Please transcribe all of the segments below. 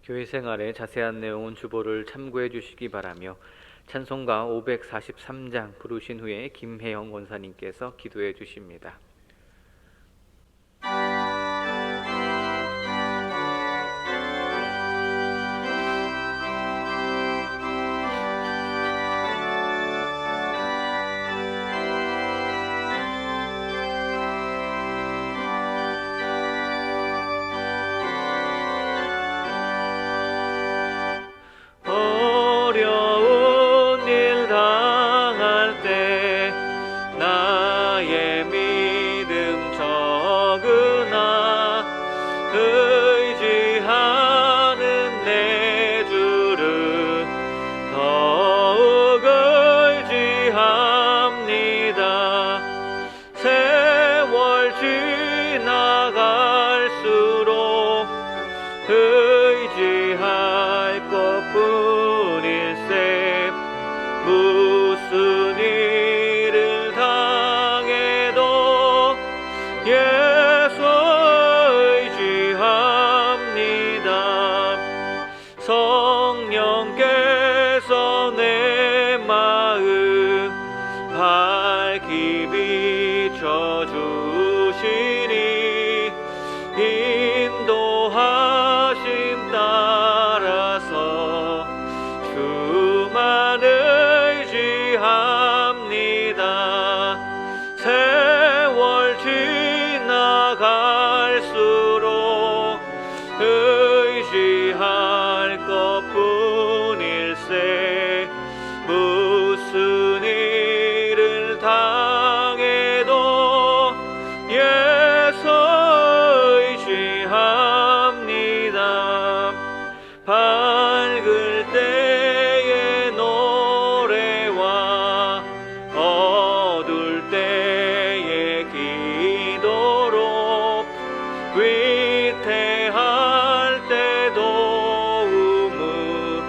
교회 생활의 자세한 내용은 주보를 참고해 주시기 바라며 찬송가 543장 부르신 후에 김혜영 권사님께서 기도해 주십니다. 어려운 일 당할 때 나의 믿음 적으나 의지하는 내 주를 더욱 의지합니다. 세월 지나갈수록 의지할 것뿐일세. 무슨 일을 당해도 예수 의지합니다. 성령께서 내 마음 밝히 비춰주시니 인도하심 따라서 주만 의지합니다. 세월 지나갈수록 의지할 것뿐일세. 무슨 일을 당해도 예수 의지합니다. 밝을 때의 노래와 어두울 때의 기도로 위태할 때 도움을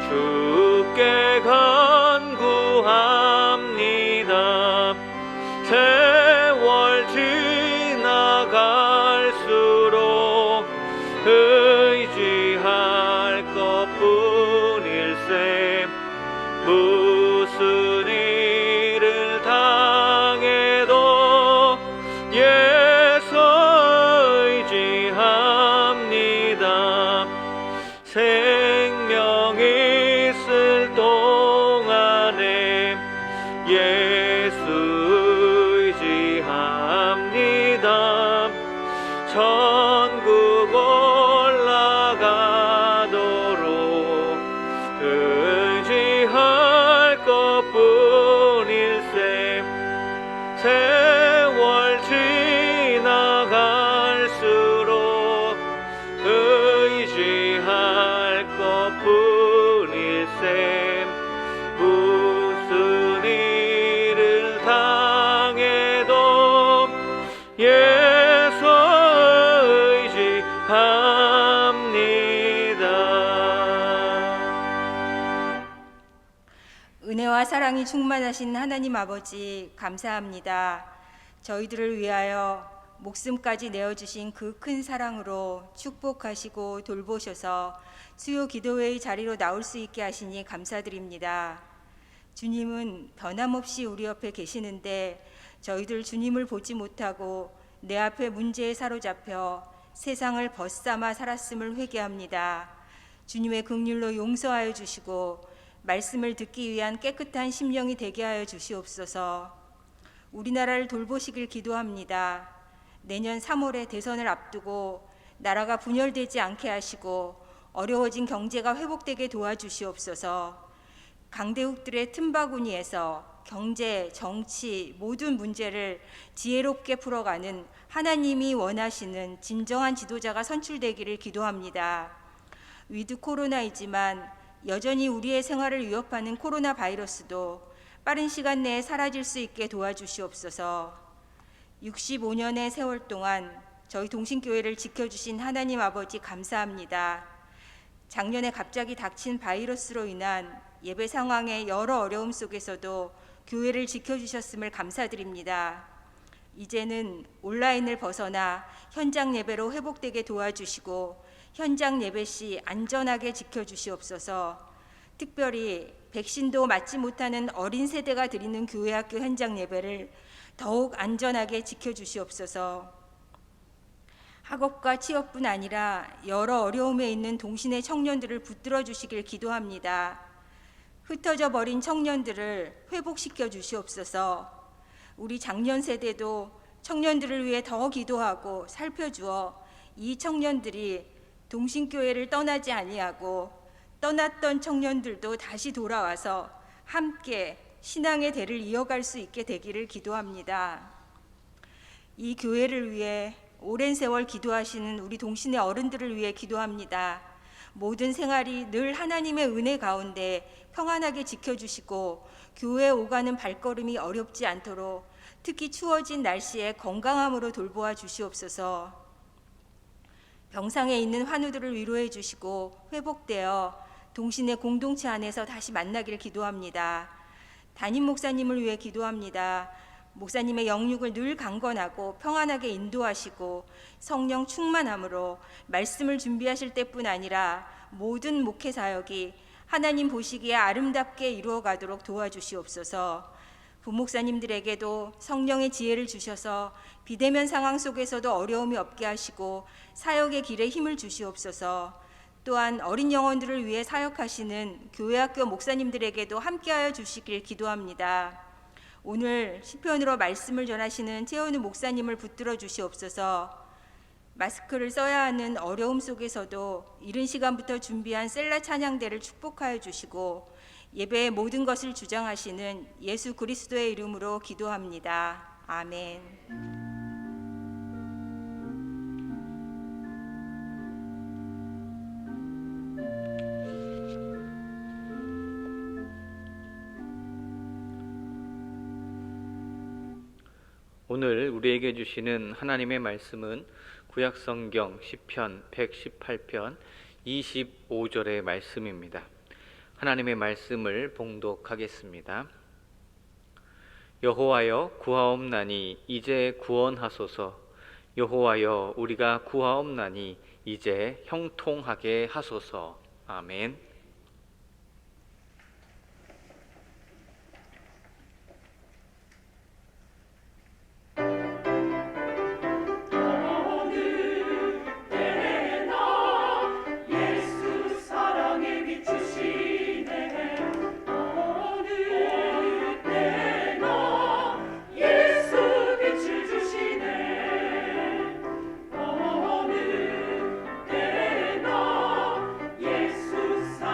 주께 간구합니다. 세월 지나갈수록 의지할 것뿐일세. 무슨 일을 당해도 예수 의지합니다. 생명 있을 동안에 예수 의지합니다. 천국 올라가도록 의지할 것뿐일세. 세월 지나갈수록 의지할 것뿐일세. 무슨 일을 당해도 예수 의지합니다. 은혜와 사랑이 충만하신 하나님 아버지 감사합니다. 저희들을 위하여 목숨까지 내어주신 그 큰 사랑으로 축복하시고 돌보셔서 수요 기도회의 자리로 나올 수 있게 하시니 감사드립니다. 주님은 변함없이 우리 옆에 계시는데 저희들 주님을 보지 못하고 내 앞에 문제에 사로잡혀 세상을 벗삼아 살았음을 회개합니다. 주님의 긍휼로 용서하여 주시고 말씀을 듣기 위한 깨끗한 심령이 되게 하여 주시옵소서. 우리나라를 돌보시길 기도합니다. 내년 3월에 대선을 앞두고 나라가 분열되지 않게 하시고 어려워진 경제가 회복되게 도와주시옵소서. 강대국들의 틈바구니에서 경제, 정치 모든 문제를 지혜롭게 풀어가는 하나님이 원하시는 진정한 지도자가 선출되기를 기도합니다. 위드 코로나이지만 여전히 우리의 생활을 위협하는 코로나 바이러스도 빠른 시간 내에 사라질 수 있게 도와주시옵소서. 65년의 세월 동안 저희 동신교회를 지켜주신 하나님 아버지 감사합니다. 작년에 갑자기 닥친 바이러스로 인한 예배 상황의 여러 어려움 속에서도 교회를 지켜주셨음을 감사드립니다. 이제는 온라인을 벗어나 현장 예배로 회복되게 도와주시고 현장 예배 시 안전하게 지켜주시옵소서. 특별히 백신도 맞지 못하는 어린 세대가 드리는 교회학교 현장 예배를 더욱 안전하게 지켜주시옵소서. 학업과 취업뿐 아니라 여러 어려움에 있는 동신의 청년들을 붙들어 주시길 기도합니다. 흩어져 버린 청년들을 회복시켜 주시옵소서. 우리 장년 세대도 청년들을 위해 더 기도하고 살펴주어 이 청년들이 동신교회를 떠나지 아니하고 떠났던 청년들도 다시 돌아와서 함께 신앙의 대를 이어갈 수 있게 되기를 기도합니다. 이 교회를 위해 오랜 세월 기도하시는 우리 동신의 어른들을 위해 기도합니다. 모든 생활이 늘 하나님의 은혜 가운데 평안하게 지켜주시고 교회에 오가는 발걸음이 어렵지 않도록 특히 추워진 날씨에 건강함으로 돌보아 주시옵소서. 병상에 있는 환우들을 위로해 주시고 회복되어 동신의 공동체 안에서 다시 만나기를 기도합니다. 담임 목사님을 위해 기도합니다. 목사님의 영육을 늘 강건하고 평안하게 인도하시고 성령 충만함으로 말씀을 준비하실 때뿐 아니라 모든 목회 사역이 하나님 보시기에 아름답게 이루어가도록 도와주시옵소서. 부목사님들에게도 성령의 지혜를 주셔서 비대면 상황 속에서도 어려움이 없게 하시고 사역의 길에 힘을 주시옵소서. 또한 어린 영혼들을 위해 사역하시는 교회학교 목사님들에게도 함께하여 주시길 기도합니다. 오늘 시편으로 말씀을 전하시는 최원우 목사님을 붙들어 주시옵소서. 마스크를 써야 하는 어려움 속에서도 이른 시간부터 준비한 셀라 찬양대를 축복하여 주시고 예배의 모든 것을 주장하시는 예수 그리스도의 이름으로 기도합니다. 아멘. 오늘 우리에게 주시는 하나님의 말씀은 구약성경 시편 118편 25절의 말씀입니다. 하나님의 말씀을 봉독하겠습니다. 여호와여 구하옵나니 이제 구원하소서. 여호와여 우리가 구하옵나니 이제 형통하게 하소서. 아멘. 예수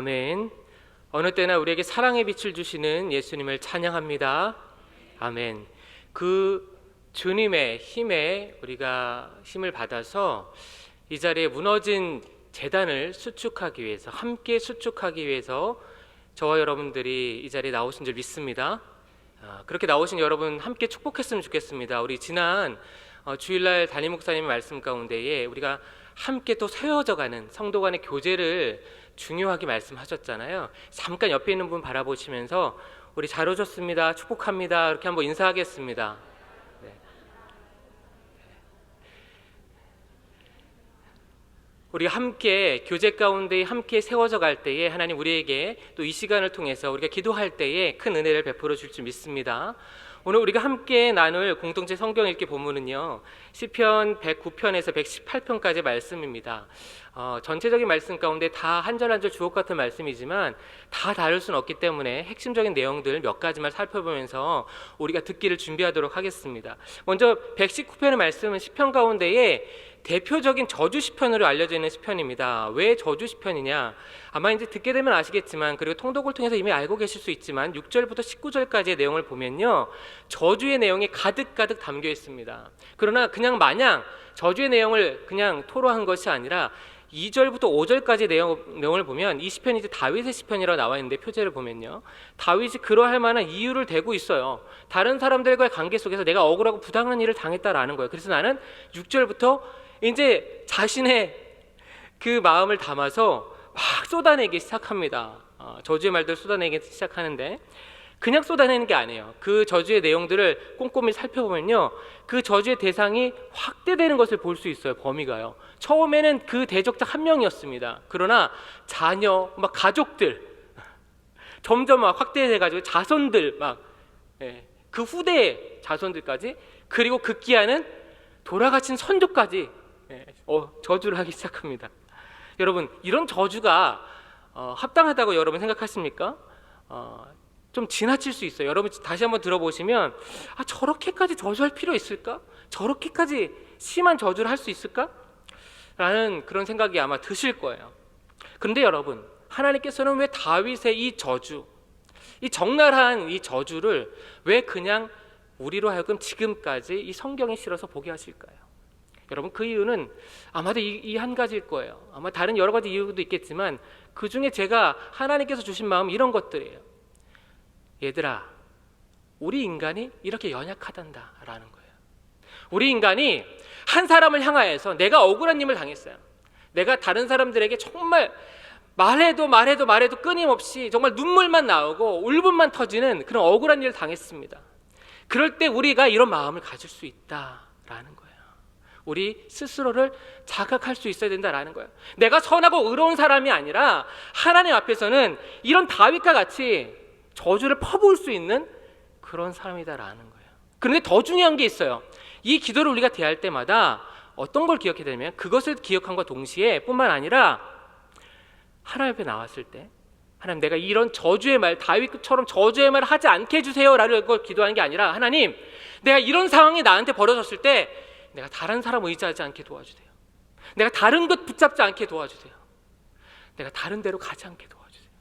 아멘. 어느 때나 우리에게 사랑의 빛을 주시는 예수님을 찬양합니다. 아멘. 그 주님의 힘에 우리가 힘을 받아서 이 자리에 무너진 제단을 수축하기 위해서, 함께 수축하기 위해서 저와 여러분들이 이 자리에 나오신 줄 믿습니다. 그렇게 나오신 여러분 함께 축복했으면 좋겠습니다. 우리 지난 주일날 담임 목사님의 말씀 가운데에 우리가 함께 또 세워져가는 성도 간의 교제를 중요하게 말씀하셨잖아요. 잠깐 옆에 있는 분 바라보시면서 우리 잘 오셨습니다, 축복합니다, 이렇게 한번 인사하겠습니다. 네. 우리가 함께 교제 가운데 함께 세워져 갈 때에 하나님 우리에게 또 이 시간을 통해서 우리가 기도할 때에 큰 은혜를 베풀어 줄 줄 믿습니다. 오늘 우리가 함께 나눌 공동체 성경 읽기 본문은요, 시편 109편에서 118편까지 말씀입니다. 전체적인 말씀 가운데 다 한 절 한 절 주옥 같은 말씀이지만 다 다룰 수는 없기 때문에 핵심적인 내용들 몇 가지만 살펴보면서 우리가 듣기를 준비하도록 하겠습니다. 먼저 119편의 말씀은 시편 가운데에 대표적인 저주 시편으로 알려져 있는 시편입니다. 왜 저주 시편이냐? 아마 이제 듣게 되면 아시겠지만, 그리고 통독을 통해서 이미 알고 계실 수 있지만 6절부터 19절까지의 내용을 보면요, 저주의 내용이 가득가득 담겨 있습니다. 그러나 그냥 마냥 저주의 내용을 그냥 토로한 것이 아니라 2절부터 5절까지 내용을 보면 이 시편이 이제 다윗의 시편이라고 나와 있는데, 표제를 보면요, 다윗이 그러할 만한 이유를 대고 있어요. 다른 사람들과의 관계 속에서 내가 억울하고 부당한 일을 당했다라는 거예요. 그래서 나는 6절부터 이제 자신의 그 마음을 담아서 막 쏟아내기 시작합니다. 저주의 말들을 쏟아내기 시작하는데, 그냥 쏟아내는 게 아니에요. 그 저주의 내용들을 꼼꼼히 살펴보면요, 그 저주의 대상이 확대되는 것을 볼 수 있어요. 범위가요. 처음에는 그 대적자 한 명이었습니다. 그러나 자녀, 막 가족들, 점점 막 확대돼가지고 자손들, 그 후대의 자손들까지, 그리고 급기야는 돌아가신 선조까지 저주를 하기 시작합니다. 여러분, 이런 저주가 합당하다고 여러분 생각하십니까? 좀 지나칠 수 있어요. 여러분 다시 한번 들어보시면, 저렇게까지 저주할 필요 있을까? 저렇게까지 심한 저주를 할 수 있을까? 라는 그런 생각이 아마 드실 거예요. 그런데 여러분, 하나님께서는 왜 다윗의 이 저주, 이 적나라한 이 저주를 왜 그냥 우리로 하여금 지금까지 이 성경에 실어서 보게 하실까요? 여러분, 그 이유는 아마도 이 한 가지일 거예요. 아마 다른 여러 가지 이유도 있겠지만 그 중에 제가 하나님께서 주신 마음은 이런 것들이에요. 얘들아, 우리 인간이 이렇게 연약하단다라는 거예요. 우리 인간이 한 사람을 향하여서 내가 억울한 일을 당했어요. 내가 다른 사람들에게 정말 말해도 끊임없이 정말 눈물만 나오고 울분만 터지는 그런 억울한 일을 당했습니다. 그럴 때 우리가 이런 마음을 가질 수 있다라는 거예요. 우리 스스로를 자각할 수 있어야 된다라는 거예요. 내가 선하고 의로운 사람이 아니라 하나님 앞에서는 이런 다윗과 같이 저주를 퍼부을 수 있는 그런 사람이다라는 거예요. 그런데 더 중요한 게 있어요. 이 기도를 우리가 대할 때마다 어떤 걸 기억해야 되냐면, 그것을 기억함과 동시에 뿐만 아니라 하나님 앞에 나왔을 때, 하나님, 내가 이런 저주의 말, 다윗처럼 저주의 말 하지 않게 해주세요 라는 걸 기도하는 게 아니라, 하나님, 내가 이런 상황이 나한테 벌어졌을 때 내가 다른 사람 의지하지 않게 도와주세요. 내가 다른 것 붙잡지 않게 도와주세요. 내가 다른 데로 가지 않게 도와주세요.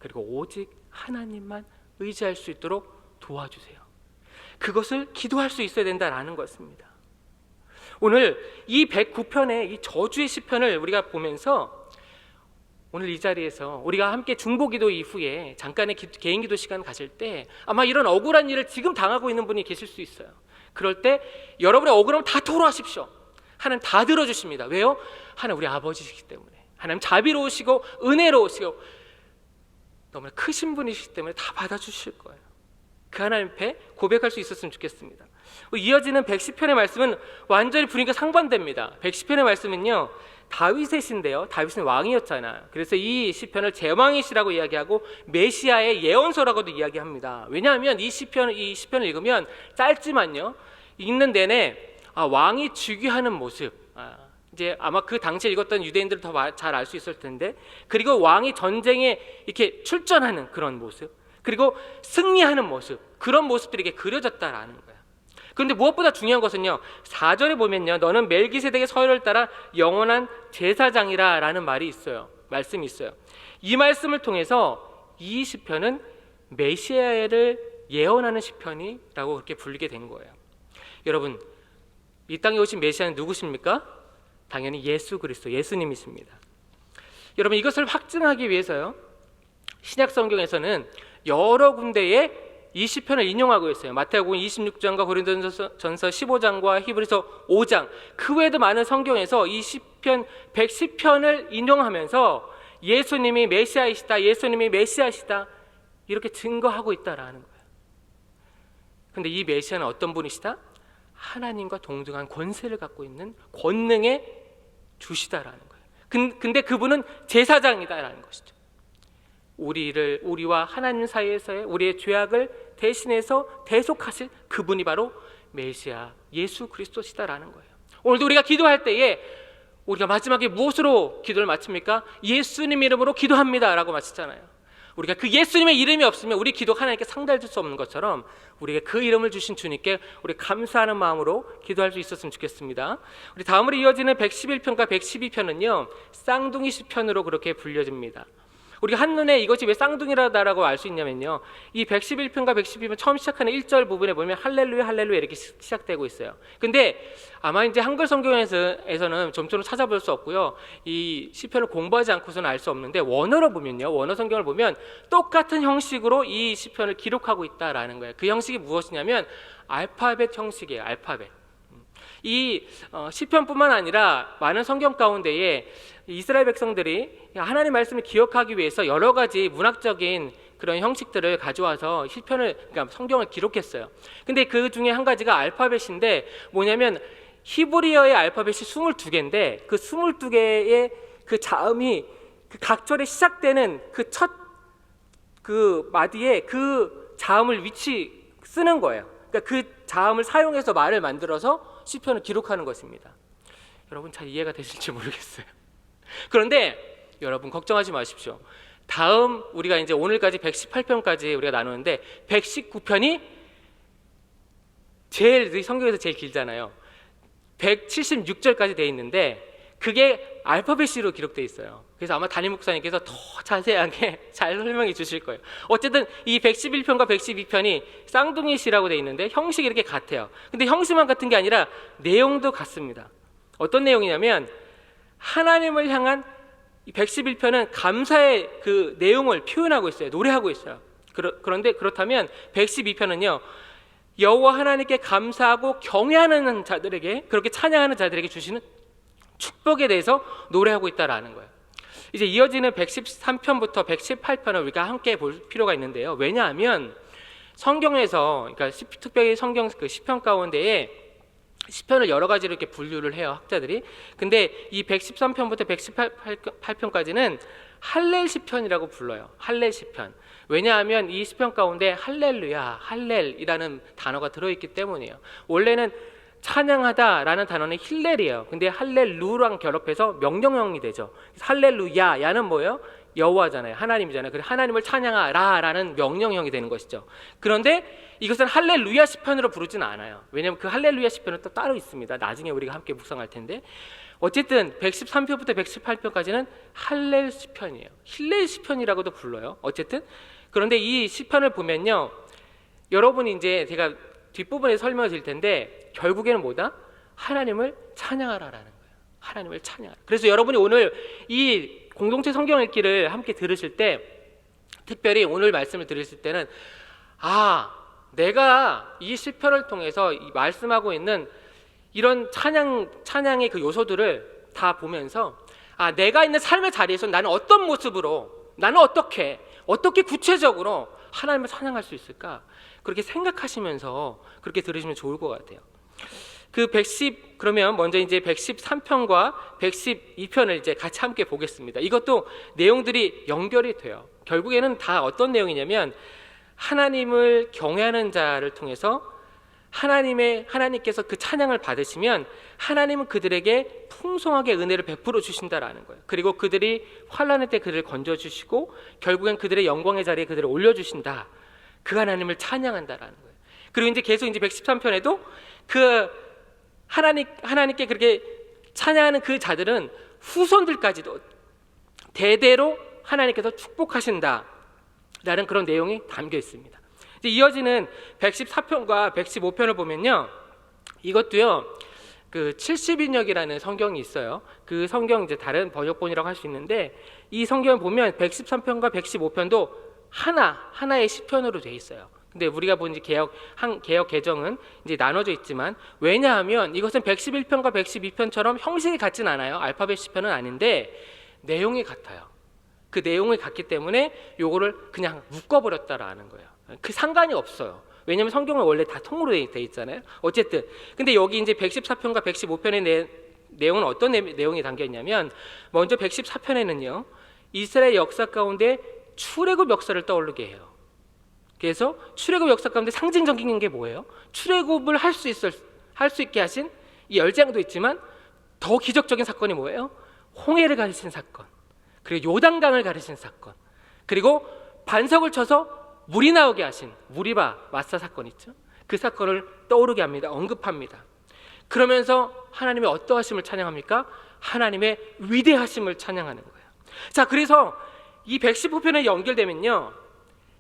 그리고 오직 하나님만 의지할 수 있도록 도와주세요. 그것을 기도할 수 있어야 된다라는 것입니다. 오늘 이 109편의 이 저주의 시편을 우리가 보면서 오늘 이 자리에서 우리가 함께 중보기도 이후에 잠깐의 개인기도 시간 가질 때 아마 이런 억울한 일을 지금 당하고 있는 분이 계실 수 있어요. 그럴 때 여러분의 억울함을 다 토로하십시오. 하나님 다 들어주십니다. 왜요? 하나님 우리 아버지시기 때문에. 하나님 자비로우시고 은혜로우시고 너무나 크신 분이시기 때문에 다 받아주실 거예요. 그 하나님 앞에 고백할 수 있었으면 좋겠습니다. 이어지는 110편의 말씀은 완전히 분위기가 상반됩니다. 110편의 말씀은요, 다윗의 시인데요, 다윗은 왕이었잖아요. 그래서 이 시편을 제왕의 시라고 이야기하고 메시아의 예언서라고도 이야기합니다. 왜냐하면 이 시편을 읽으면 짧지만요, 읽는 내내 왕이 즉위하는 모습, 이제 아마 그 당시에 읽었던 유대인들은 더 잘 알 수 있을 텐데, 그리고 왕이 전쟁에 이렇게 출전하는 그런 모습, 그리고 승리하는 모습, 그런 모습들이 이게 그려졌다라는 거예요. 그런데 무엇보다 중요한 것은요, 4절에 보면요, 너는 멜기세덱의 서열을 따라 영원한 제사장이라 라는 말이 있어요. 말씀이 있어요. 이 말씀을 통해서 이 시편은 메시아를 예언하는 시편이라고 그렇게 불리게 된 거예요. 여러분, 이 땅에 오신 메시아는 누구십니까? 당연히 예수 그리스도, 예수님이십니다. 여러분, 이것을 확증하기 위해서요, 신약 성경에서는 여러 군데에 이 시편을 인용하고 있어요. 마태복음 26장과 고린도전서 15장과 히브리서 5장, 그 외에도 많은 성경에서 이 시편 110편을 인용하면서 예수님이 메시아이시다, 예수님이 메시아시다, 이렇게 증거하고 있다라는 거예요. 근데 이 메시아는 어떤 분이시다? 하나님과 동등한 권세를 갖고 있는 권능의 주시다라는 거예요. 근데 그분은 제사장이다라는 것이죠. 우리와 하나님 사이에서의 우리의 죄악을 대신해서 대속하실 그분이 바로 메시아 예수 그리스도시다라는 거예요. 오늘도 우리가 기도할 때에 우리가 마지막에 무엇으로 기도를 마칩니까? 예수님 이름으로 기도합니다라고 마치잖아요. 우리가 그 예수님의 이름이 없으면 우리 기도가 하나님께 상달될 수 없는 것처럼 우리가 그 이름을 주신 주님께 우리 감사하는 마음으로 기도할 수 있었으면 좋겠습니다. 우리 다음으로 이어지는 111편과 112편은요, 쌍둥이 시편으로 그렇게 불려집니다. 우리가 한눈에 이것이 왜 쌍둥이라고 알 수 있냐면요, 이 111편과 112편 처음 시작하는 1절 부분에 보면 할렐루야 할렐루야 이렇게 시작되고 있어요. 근데 아마 이제 한글 성경에서는 점처럼 찾아볼 수 없고요, 이 시편을 공부하지 않고서는 알 수 없는데 원어로 보면요, 원어 성경을 보면 똑같은 형식으로 이 시편을 기록하고 있다라는 거예요. 그 형식이 무엇이냐면 알파벳 형식이에요. 알파벳. 이 시편뿐만 아니라 많은 성경 가운데에 이스라엘 백성들이 하나님 말씀을 기억하기 위해서 여러 가지 문학적인 그런 형식들을 가져와서 시편을, 그러니까 성경을 기록했어요. 근데 그 중에 한 가지가 알파벳인데 뭐냐면 히브리어의 알파벳이 22개인데 그 22개의 그 자음이 그 각절에 시작되는 그 첫 그 마디에 그 자음을 쓰는 거예요. 그러니까 그 자음을 사용해서 말을 만들어서 시편을 기록하는 것입니다. 여러분 잘 이해가 되실지 모르겠어요. 그런데 여러분 걱정하지 마십시오. 다음 우리가 이제 오늘까지 118편까지 우리가 나누는데 119편이 성경에서 제일 길잖아요. 176절까지 돼 있는데 그게 알파벳으로 기록돼 있어요. 그래서 아마 담임 목사님께서 더 자세하게 잘 설명해 주실 거예요. 어쨌든 이 111편과 112편이 쌍둥이시라고 돼 있는데 형식이 이렇게 같아요. 근데 형식만 같은 게 아니라 내용도 같습니다. 어떤 내용이냐면 하나님을 향한 이 111편은 감사의 그 내용을 표현하고 있어요. 노래하고 있어요. 그런데 그렇다면 112편은요, 여호와 하나님께 감사하고 경외하는 자들에게, 그렇게 찬양하는 자들에게 주시는 축복에 대해서 노래하고 있다라는 거예요. 이제 이어지는 113편부터 118편을 우리가 함께 볼 필요가 있는데요. 왜냐하면 성경에서, 그러니까 특별히 성경 그 시편 가운데에 시편을 여러 가지로 이렇게 분류를 해요, 학자들이. 근데 이 113편부터 118편까지는 할렐 시편이라고 불러요. 할렐 시편. 왜냐하면 이 시편 가운데 할렐루야, 할렐이라는 단어가 들어있기 때문이에요. 원래는 찬양하다라는 단어는 힐렐이에요. 근데 할렐루랑 결합해서 명령형이 되죠. 할렐루야, 야는 뭐예요? 여호와잖아요. 하나님이잖아요. 그래서 하나님을 찬양하라라는 명령형이 되는 것이죠. 그런데 이것은 할렐루야 시편으로 부르지는 않아요. 왜냐하면 그 할렐루야 시편은 또 따로 있습니다. 나중에 우리가 함께 묵상할 텐데, 어쨌든 113편부터 118편까지는 할렐 시편이에요. 힐렐 시편이라고도 불러요. 어쨌든 그런데 이 시편을 보면요, 여러분이 이제 제가 뒷부분에 설명을 드릴 텐데 결국에는 뭐다? 하나님을 찬양하라라는 거예요. 하나님을 찬양하라. 그래서 여러분이 오늘 이 공동체 성경 읽기를 함께 들으실 때, 특별히 오늘 말씀을 들으실 때는 내가 이 시편을 통해서 말씀하고 있는 이런 찬양의 그 요소들을 다 보면서 내가 있는 삶의 자리에서 나는 어떤 모습으로, 나는 어떻게 구체적으로 하나님을 찬양할 수 있을까? 그렇게 생각하시면서 그렇게 들으시면 좋을 것 같아요. 그러면 먼저 이제 113편과 112편을 이제 같이 함께 보겠습니다. 이것도 내용들이 연결이 돼요. 결국에는 다 어떤 내용이냐면 하나님을 경외하는 자를 통해서 하나님께서 그 찬양을 받으시면 하나님은 그들에게 풍성하게 은혜를 베풀어 주신다라는 거예요. 그리고 그들이 환난의 때 그들을 건져 주시고 결국엔 그들의 영광의 자리에 그들을 올려 주신다. 그 하나님을 찬양한다라는 거예요. 그리고 이제 계속 이제 113편에도 그 하나님께 그렇게 찬양하는 그 자들은 후손들까지도 대대로 하나님께서 축복하신다 라는 그런 내용이 담겨 있습니다. 이제 이어지는 114편과 115편을 보면요, 이것도요 그 70인역이라는 성경이 있어요. 그 성경 이제 다른 번역본이라고 할 수 있는데, 이 성경을 보면 113편과 115편도 하나의 시편으로 돼 있어요. 근데 우리가 본 개혁 개정은 이제 나눠져 있지만, 왜냐하면 이것은 111편과 112편처럼 형식이 같진 않아요. 알파벳 시편은 아닌데 내용이 같아요. 그 내용이 같기 때문에 요거를 그냥 묶어버렸다라는 거예요. 그 상관이 없어요. 왜냐하면 성경은 원래 다 통으로 돼 있잖아요. 어쨌든 근데 여기 이제 114편과 115편의 내용은 어떤 내용이 담겨 있냐면, 먼저 114편에는요 이스라엘 역사 가운데 출애굽 역사를 떠오르게 해요. 그래서 출애굽 역사 가운데 상징적인 게 뭐예요? 출애굽을 할 수 있게 하신 이 열장도 있지만, 더 기적적인 사건이 뭐예요? 홍해를 가르친 사건, 그리고 요단강을 가르친 사건, 그리고 반석을 쳐서 물이 나오게 하신 무리바 마사 사건 있죠. 그 사건을 떠오르게 합니다. 언급합니다. 그러면서 하나님의 어떠하심을 찬양합니까? 하나님의 위대하심을 찬양하는 거예요. 자, 그래서 이 115편에 연결되면요,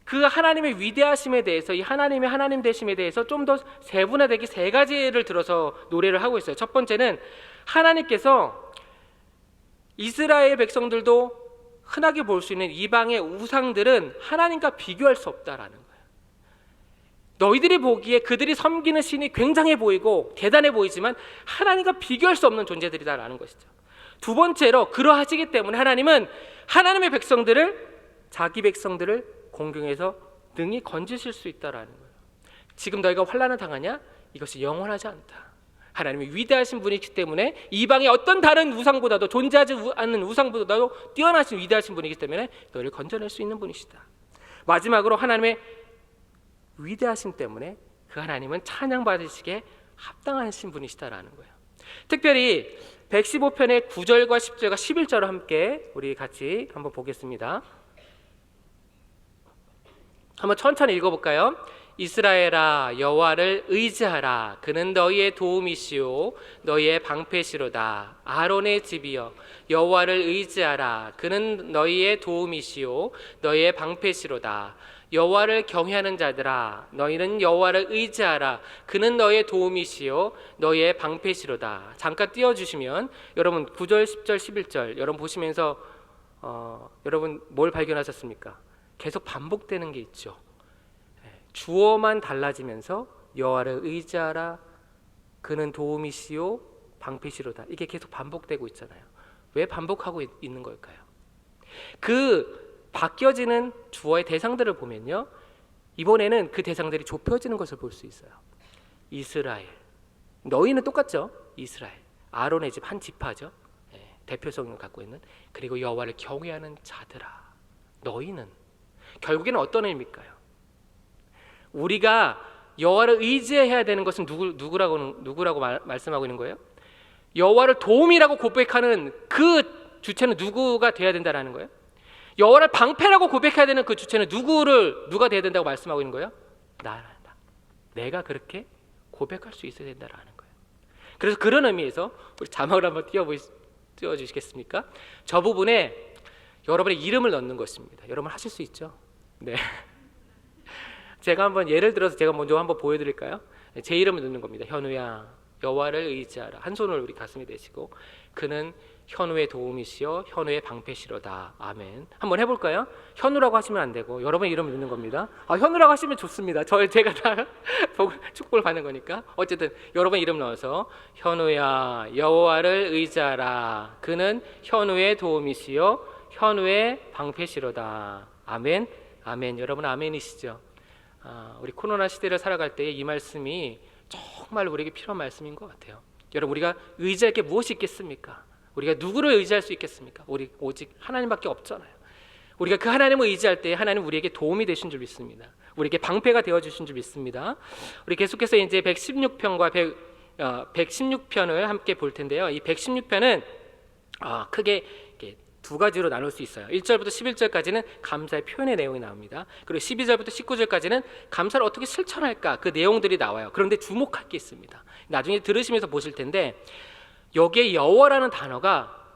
그 하나님의 위대하심에 대해서, 이 하나님의 하나님 되심에 대해서 좀 더 세분화되게 세 가지를 들어서 노래를 하고 있어요. 첫 번째는 하나님께서 이스라엘 백성들도 흔하게 볼 수 있는 이방의 우상들은 하나님과 비교할 수 없다라는 거예요. 너희들이 보기에 그들이 섬기는 신이 굉장해 보이고 대단해 보이지만 하나님과 비교할 수 없는 존재들이다라는 것이죠. 두 번째로, 그러하시기 때문에 하나님은 하나님의 백성들을, 자기 백성들을 공경해서 능히 건지실 수 있다라는 거예요. 지금 너희가 환난을 당하냐? 이것이 영원하지 않다. 하나님이 위대하신 분이기 때문에 이방의 어떤 다른 우상보다도, 존재하지 않는 우상보다도 뛰어나신 위대하신 분이기 때문에 너희를 건져낼 수 있는 분이시다. 마지막으로, 하나님의 위대하심 때문에 그 하나님은 찬양받으시기에 합당하신 분이시다라는 거예요. 특별히 115편의 9절과 10절과 11절을 함께 우리 같이 한번 보겠습니다. 한번 천천히 읽어볼까요? 이스라엘아, 여호와를 의지하라. 그는 너희의 도움이시오 너희의 방패시로다. 아론의 집이여, 여호와를 의지하라. 그는 너희의 도움이시오 너희의 방패시로다. 여호와를 경외하는 자들아, 너희는 여호와를 의지하라. 그는 너희의 도움이시오 너희의 방패시로다. 잠깐 띄워주시면, 여러분 9절, 10절, 11절 여러분 보시면서 여러분 뭘 발견하셨습니까? 계속 반복되는 게 있죠. 주어만 달라지면서 여호와를 의지하라, 그는 도움이시오 방패시로다, 이게 계속 반복되고 있잖아요. 왜 반복하고 있는 걸까요? 그 바뀌어지는 주어의 대상들을 보면요, 이번에는 그 대상들이 좁혀지는 것을 볼 수 있어요. 이스라엘, 너희는 똑같죠. 이스라엘, 아론의 집 한 지파죠. 대표성을 갖고 있는. 그리고 여호와를 경외하는 자들아, 너희는. 결국에는 어떤 의미일까요? 우리가 여호와를 의지해야 되는 것은 누구라고 말씀하고 있는 거예요? 여호와를 도움이라고 고백하는 그 주체는 누구가 돼야 된다라는 거예요? 여호와를 방패라고 고백해야 되는 그 주체는 누가 돼야 된다고 말씀하고 있는 거예요? 나란다. 내가 그렇게 고백할 수 있어야 된다라는 거예요. 그래서 그런 의미에서 우리 자막을 한번 띄워주시겠습니까? 저 부분에 여러분의 이름을 넣는 것입니다. 여러분 하실 수 있죠? 네. 제가 한번 예를 들어서 제가 먼저 한번 보여드릴까요? 제 이름을 넣는 겁니다. 현우야, 여호와를 의지하라. 한 손을 우리 가슴에 대시고, 그는 현우의 도움이시여 현우의 방패시로다. 아멘. 한번 해볼까요? 현우라고 하시면 안 되고 여러분 이름을 넣는 겁니다. 현우라고 하시면 좋습니다. 제가 다 축복을 받는 거니까. 어쨌든 여러분 이름 넣어서, 현우야, 여호와를 의지하라. 그는 현우의 도움이시여 현우의 방패시로다. 아멘. 아멘. 여러분 아멘이시죠? 우리 코로나 시대를 살아갈 때 이 말씀이 정말 우리에게 필요한 말씀인 것 같아요. 여러분, 우리가 의지할 게 무엇이 있겠습니까? 우리가 누구를 의지할 수 있겠습니까? 우리 오직 하나님밖에 없잖아요. 우리가 그 하나님을 의지할 때 하나님 우리에게 도움이 되신 줄 믿습니다. 우리에게 방패가 되어주신 줄 믿습니다. 우리 계속해서 이제 116편과 116편을 함께 볼 텐데요. 이 116편은 크게 두 가지로 나눌 수 있어요. 1절부터 11절까지는 감사의 표현의 내용이 나옵니다. 그리고 12절부터 19절까지는 감사를 어떻게 실천할까, 그 내용들이 나와요. 그런데 주목할 게 있습니다. 나중에 들으시면서 보실 텐데, 여기에 여호와라는 단어가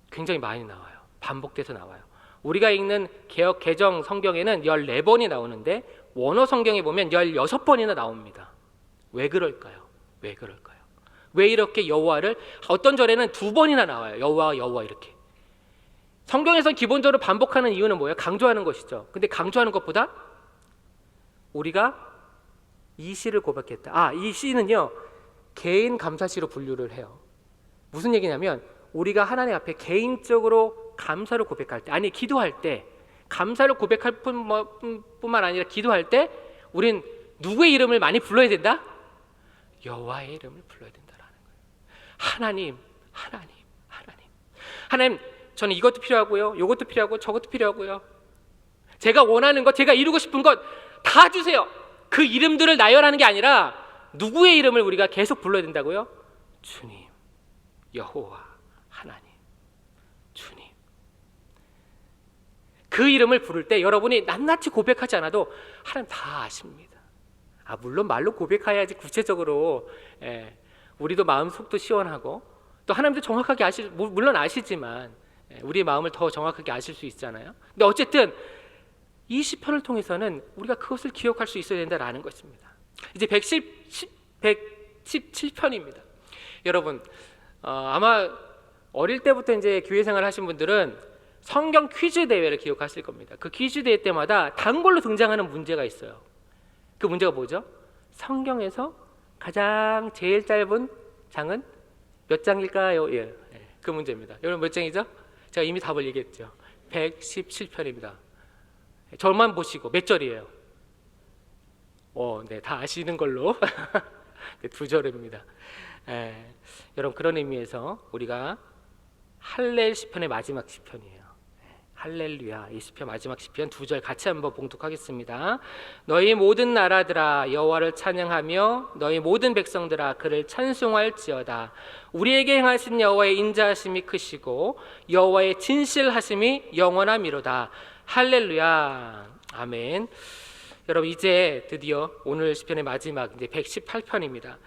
굉장히 많이 나와요. 반복돼서 나와요. 우리가 읽는 개역 개정 성경에는 14번이 나오는데 원어 성경에 보면 16번이나 나옵니다. 왜 그럴까요? 왜 그럴까요? 왜 이렇게 여호와를 어떤 절에는 2번이나 나와요. 여호와 여호와 이렇게. 성경에서 기본적으로 반복하는 이유는 뭐예요? 강조하는 것이죠. 근데 강조하는 것보다 우리가 이 시를 고백했다. 이 시는요 개인 감사시로 분류를 해요. 무슨 얘기냐면 우리가 하나님 앞에 개인적으로 감사를 고백할 때, 아니 기도할 때 감사를 고백할 뿐만 아니라 기도할 때 우린 누구의 이름을 많이 불러야 된다? 여호와의 이름을 불러야 된다라는 거예요. 하나님, 하나님, 하나님. 하나님, 저는 이것도 필요하고요, 이것도 필요하고 저것도 필요하고요. 제가 원하는 것, 제가 이루고 싶은 것 다 주세요. 그 이름들을 나열하는 게 아니라 누구의 이름을 우리가 계속 불러야 된다고요? 주님, 여호와, 하나님, 주님. 그 이름을 부를 때 여러분이 낱낱이 고백하지 않아도 하나님 다 아십니다. 물론 말로 고백해야지 구체적으로 우리도 마음속도 시원하고 또 하나님도 정확하게 물론 아시지만 우리의 마음을 더 정확하게 아실 수 있잖아요. 근데 어쨌든 이 시편을 통해서는 우리가 그것을 기억할 수 있어야 된다라는 것입니다. 이제 117편입니다. 여러분 아마 어릴 때부터 이제 교회 생활 하신 분들은 성경 퀴즈 대회를 기억하실 겁니다. 그 퀴즈 대회 때마다 단골로 등장하는 문제가 있어요. 그 문제가 뭐죠? 성경에서 가장 제일 짧은 장은 몇 장일까요? 그 문제입니다. 여러분 몇 장이죠? 제가 이미 답을 얘기했죠. 117편입니다. 저만 보시고 몇 절이에요? 네, 다 아시는 걸로. 네, 2절입니다. 여러분 그런 의미에서 우리가 할렐 시편의 마지막 시편이에요. 할렐루야, 이 시편 마지막 시편 2절 같이 한번 봉독하겠습니다. 너희 모든 나라들아 여호와를 찬양하며 너희 모든 백성들아 그를 찬송할지어다. 우리에게 행하신 여호와의 인자하심이 크시고 여호와의 진실하심이 영원함이로다. 할렐루야, 아멘. 여러분 이제 드디어 오늘 시편의 마지막 이제 118편입니다.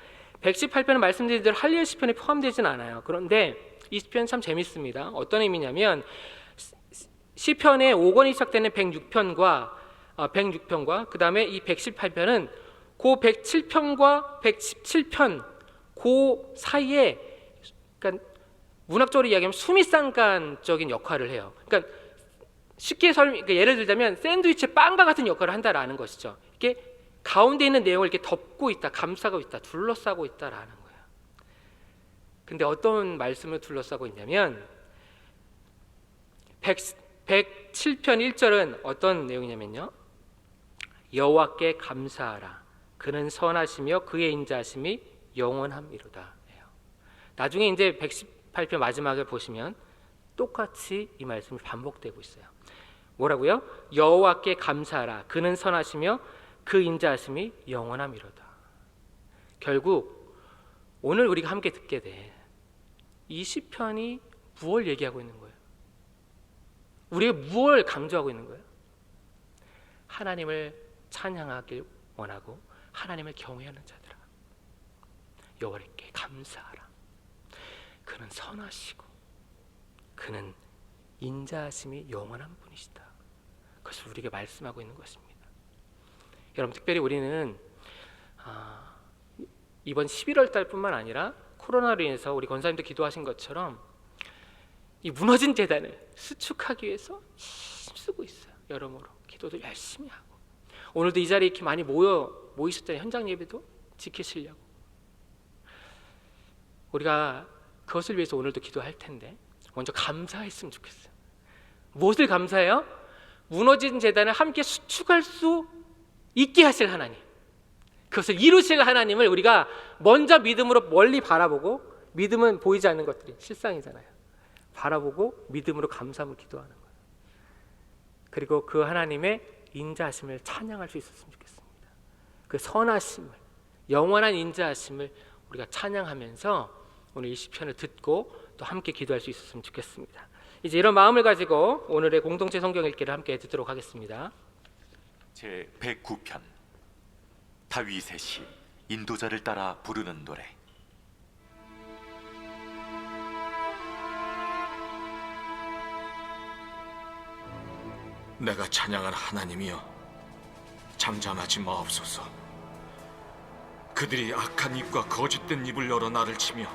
118편은 말씀드린 대로 할렐 시편에 포함되진 않아요. 그런데 이 시편 참 재밌습니다. 어떤 의미냐면 시편의 5권이 시작되는 106편과 그 다음에 이 118편은 그 107편과 117편 그 사이에, 그러니까 문학적으로 이야기하면 수미상관적인 역할을 해요. 그러니까 쉽게 그러니까 예를 들자면 샌드위치 빵과 같은 역할을 한다라는 것이죠. 이게 가운데 있는 내용을 이렇게 덮고 있다, 감싸고 있다, 둘러싸고 있다라는 거예요. 근데 어떤 말씀을 둘러싸고 있냐면 107편 1절은 어떤 내용이냐면요, 여호와께 감사하라. 그는 선하시며 그의 인자하심이 영원함이로다. 나중에 이제 118편 마지막을 보시면 똑같이 이 말씀이 반복되고 있어요. 뭐라고요? 여호와께 감사하라. 그는 선하시며 그 인자하심이 영원함이로다. 결국 오늘 우리가 함께 듣게 돼 이 시편이 무엇을 얘기하고 있는 거예요? 우리가 무엇을 강조하고 있는 거예요? 하나님을 찬양하길 원하고 하나님을 경외하는 자들아, 여호와께 감사하라. 그는 선하시고 그는 인자하심이 영원한 분이시다. 그것을 우리에게 말씀하고 있는 것입니다. 여러분 특별히 우리는 이번 11월 달뿐만 아니라 코로나로 인해서 우리 권사님도 기도하신 것처럼 이 무너진 재단을 수축하기 위해서 힘쓰고 있어요. 여러모로 기도도 열심히 하고 오늘도 이 자리에 이렇게 많이 모이셨잖아요. 현장 예배도 지키시려고. 우리가 그것을 위해서 오늘도 기도할 텐데 먼저 감사했으면 좋겠어요. 무엇을 감사해요? 무너진 재단을 함께 수축할 수 있게 하실 하나님, 그것을 이루실 하나님을 우리가 먼저 믿음으로 멀리 바라보고, 믿음은 보이지 않는 것들이 실상이잖아요. 바라보고 믿음으로 감사함을 기도하는 거예요. 그리고 그 하나님의 인자하심을 찬양할 수 있었으면 좋겠습니다. 그 선하심을, 영원한 인자하심을 우리가 찬양하면서 오늘 이 시편을 듣고 또 함께 기도할 수 있었으면 좋겠습니다. 이제 이런 마음을 가지고 오늘의 공동체 성경 읽기를 함께 듣도록 하겠습니다. 제 109편 다윗의 시 인도자를 따라 부르는 노래. 내가 찬양한 하나님이여, 잠잠하지 마옵소서. 그들이 악한 입과 거짓된 입을 열어 나를 치며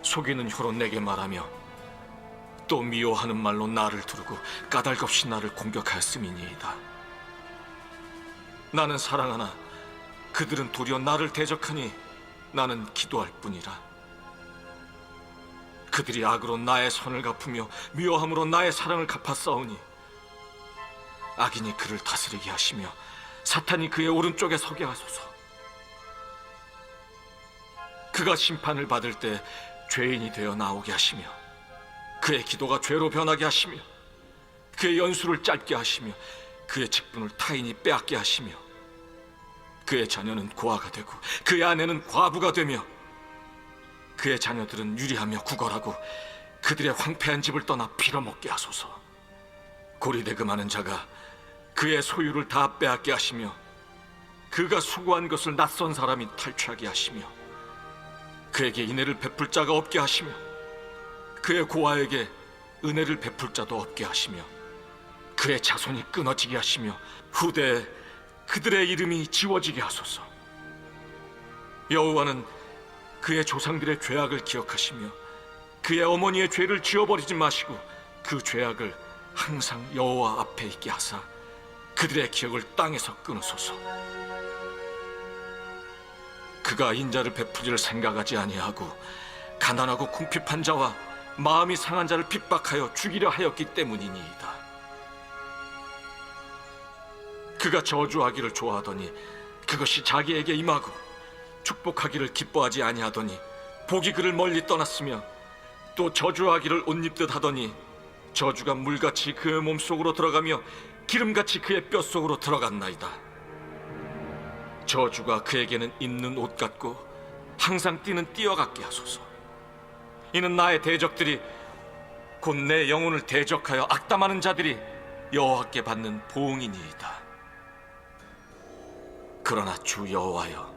속이는 혀로 내게 말하며 또 미워하는 말로 나를 두르고 까닭없이 나를 공격하였음이니이다. 나는 사랑하나 그들은 도리어 나를 대적하니 나는 기도할 뿐이라. 그들이 악으로 나의 선을 갚으며 미워함으로 나의 사랑을 갚았사오니 악인이 그를 다스리게 하시며 사탄이 그의 오른쪽에 서게 하소서. 그가 심판을 받을 때 죄인이 되어 나오게 하시며 그의 기도가 죄로 변하게 하시며 그의 연수를 짧게 하시며 그의 직분을 타인이 빼앗게 하시며 그의 자녀는 고아가 되고 그의 아내는 과부가 되며 그의 자녀들은 유리하며 구걸하고 그들의 황폐한 집을 떠나 빌어먹게 하소서. 고리대금하는 자가 그의 소유를 다 빼앗게 하시며 그가 수고한 것을 낯선 사람이 탈취하게 하시며 그에게 인애를 베풀 자가 없게 하시며 그의 고아에게 은혜를 베풀 자도 없게 하시며 그의 자손이 끊어지게 하시며 후대에 그들의 이름이 지워지게 하소서. 여호와는 그의 조상들의 죄악을 기억하시며 그의 어머니의 죄를 지워버리지 마시고 그 죄악을 항상 여호와 앞에 있게 하사 그들의 기억을 땅에서 끊으소서. 그가 인자를 베푸기를 생각하지 아니하고 가난하고 궁핍한 자와 마음이 상한 자를 핍박하여 죽이려 하였기 때문이니이다. 그가 저주하기를 좋아하더니 그것이 자기에게 임하고 축복하기를 기뻐하지 아니하더니 복이 그를 멀리 떠났으며 또 저주하기를 옷 입듯 하더니 저주가 물같이 그의 몸속으로 들어가며 기름같이 그의 뼛속으로 들어갔나이다. 저주가 그에게는 입는 옷 같고 항상 뛰는 띠와 같게 하소서. 이는 나의 대적들이 곧 내 영혼을 대적하여 악담하는 자들이 여호와께 받는 보응이니이다. 그러나 주 여호와여,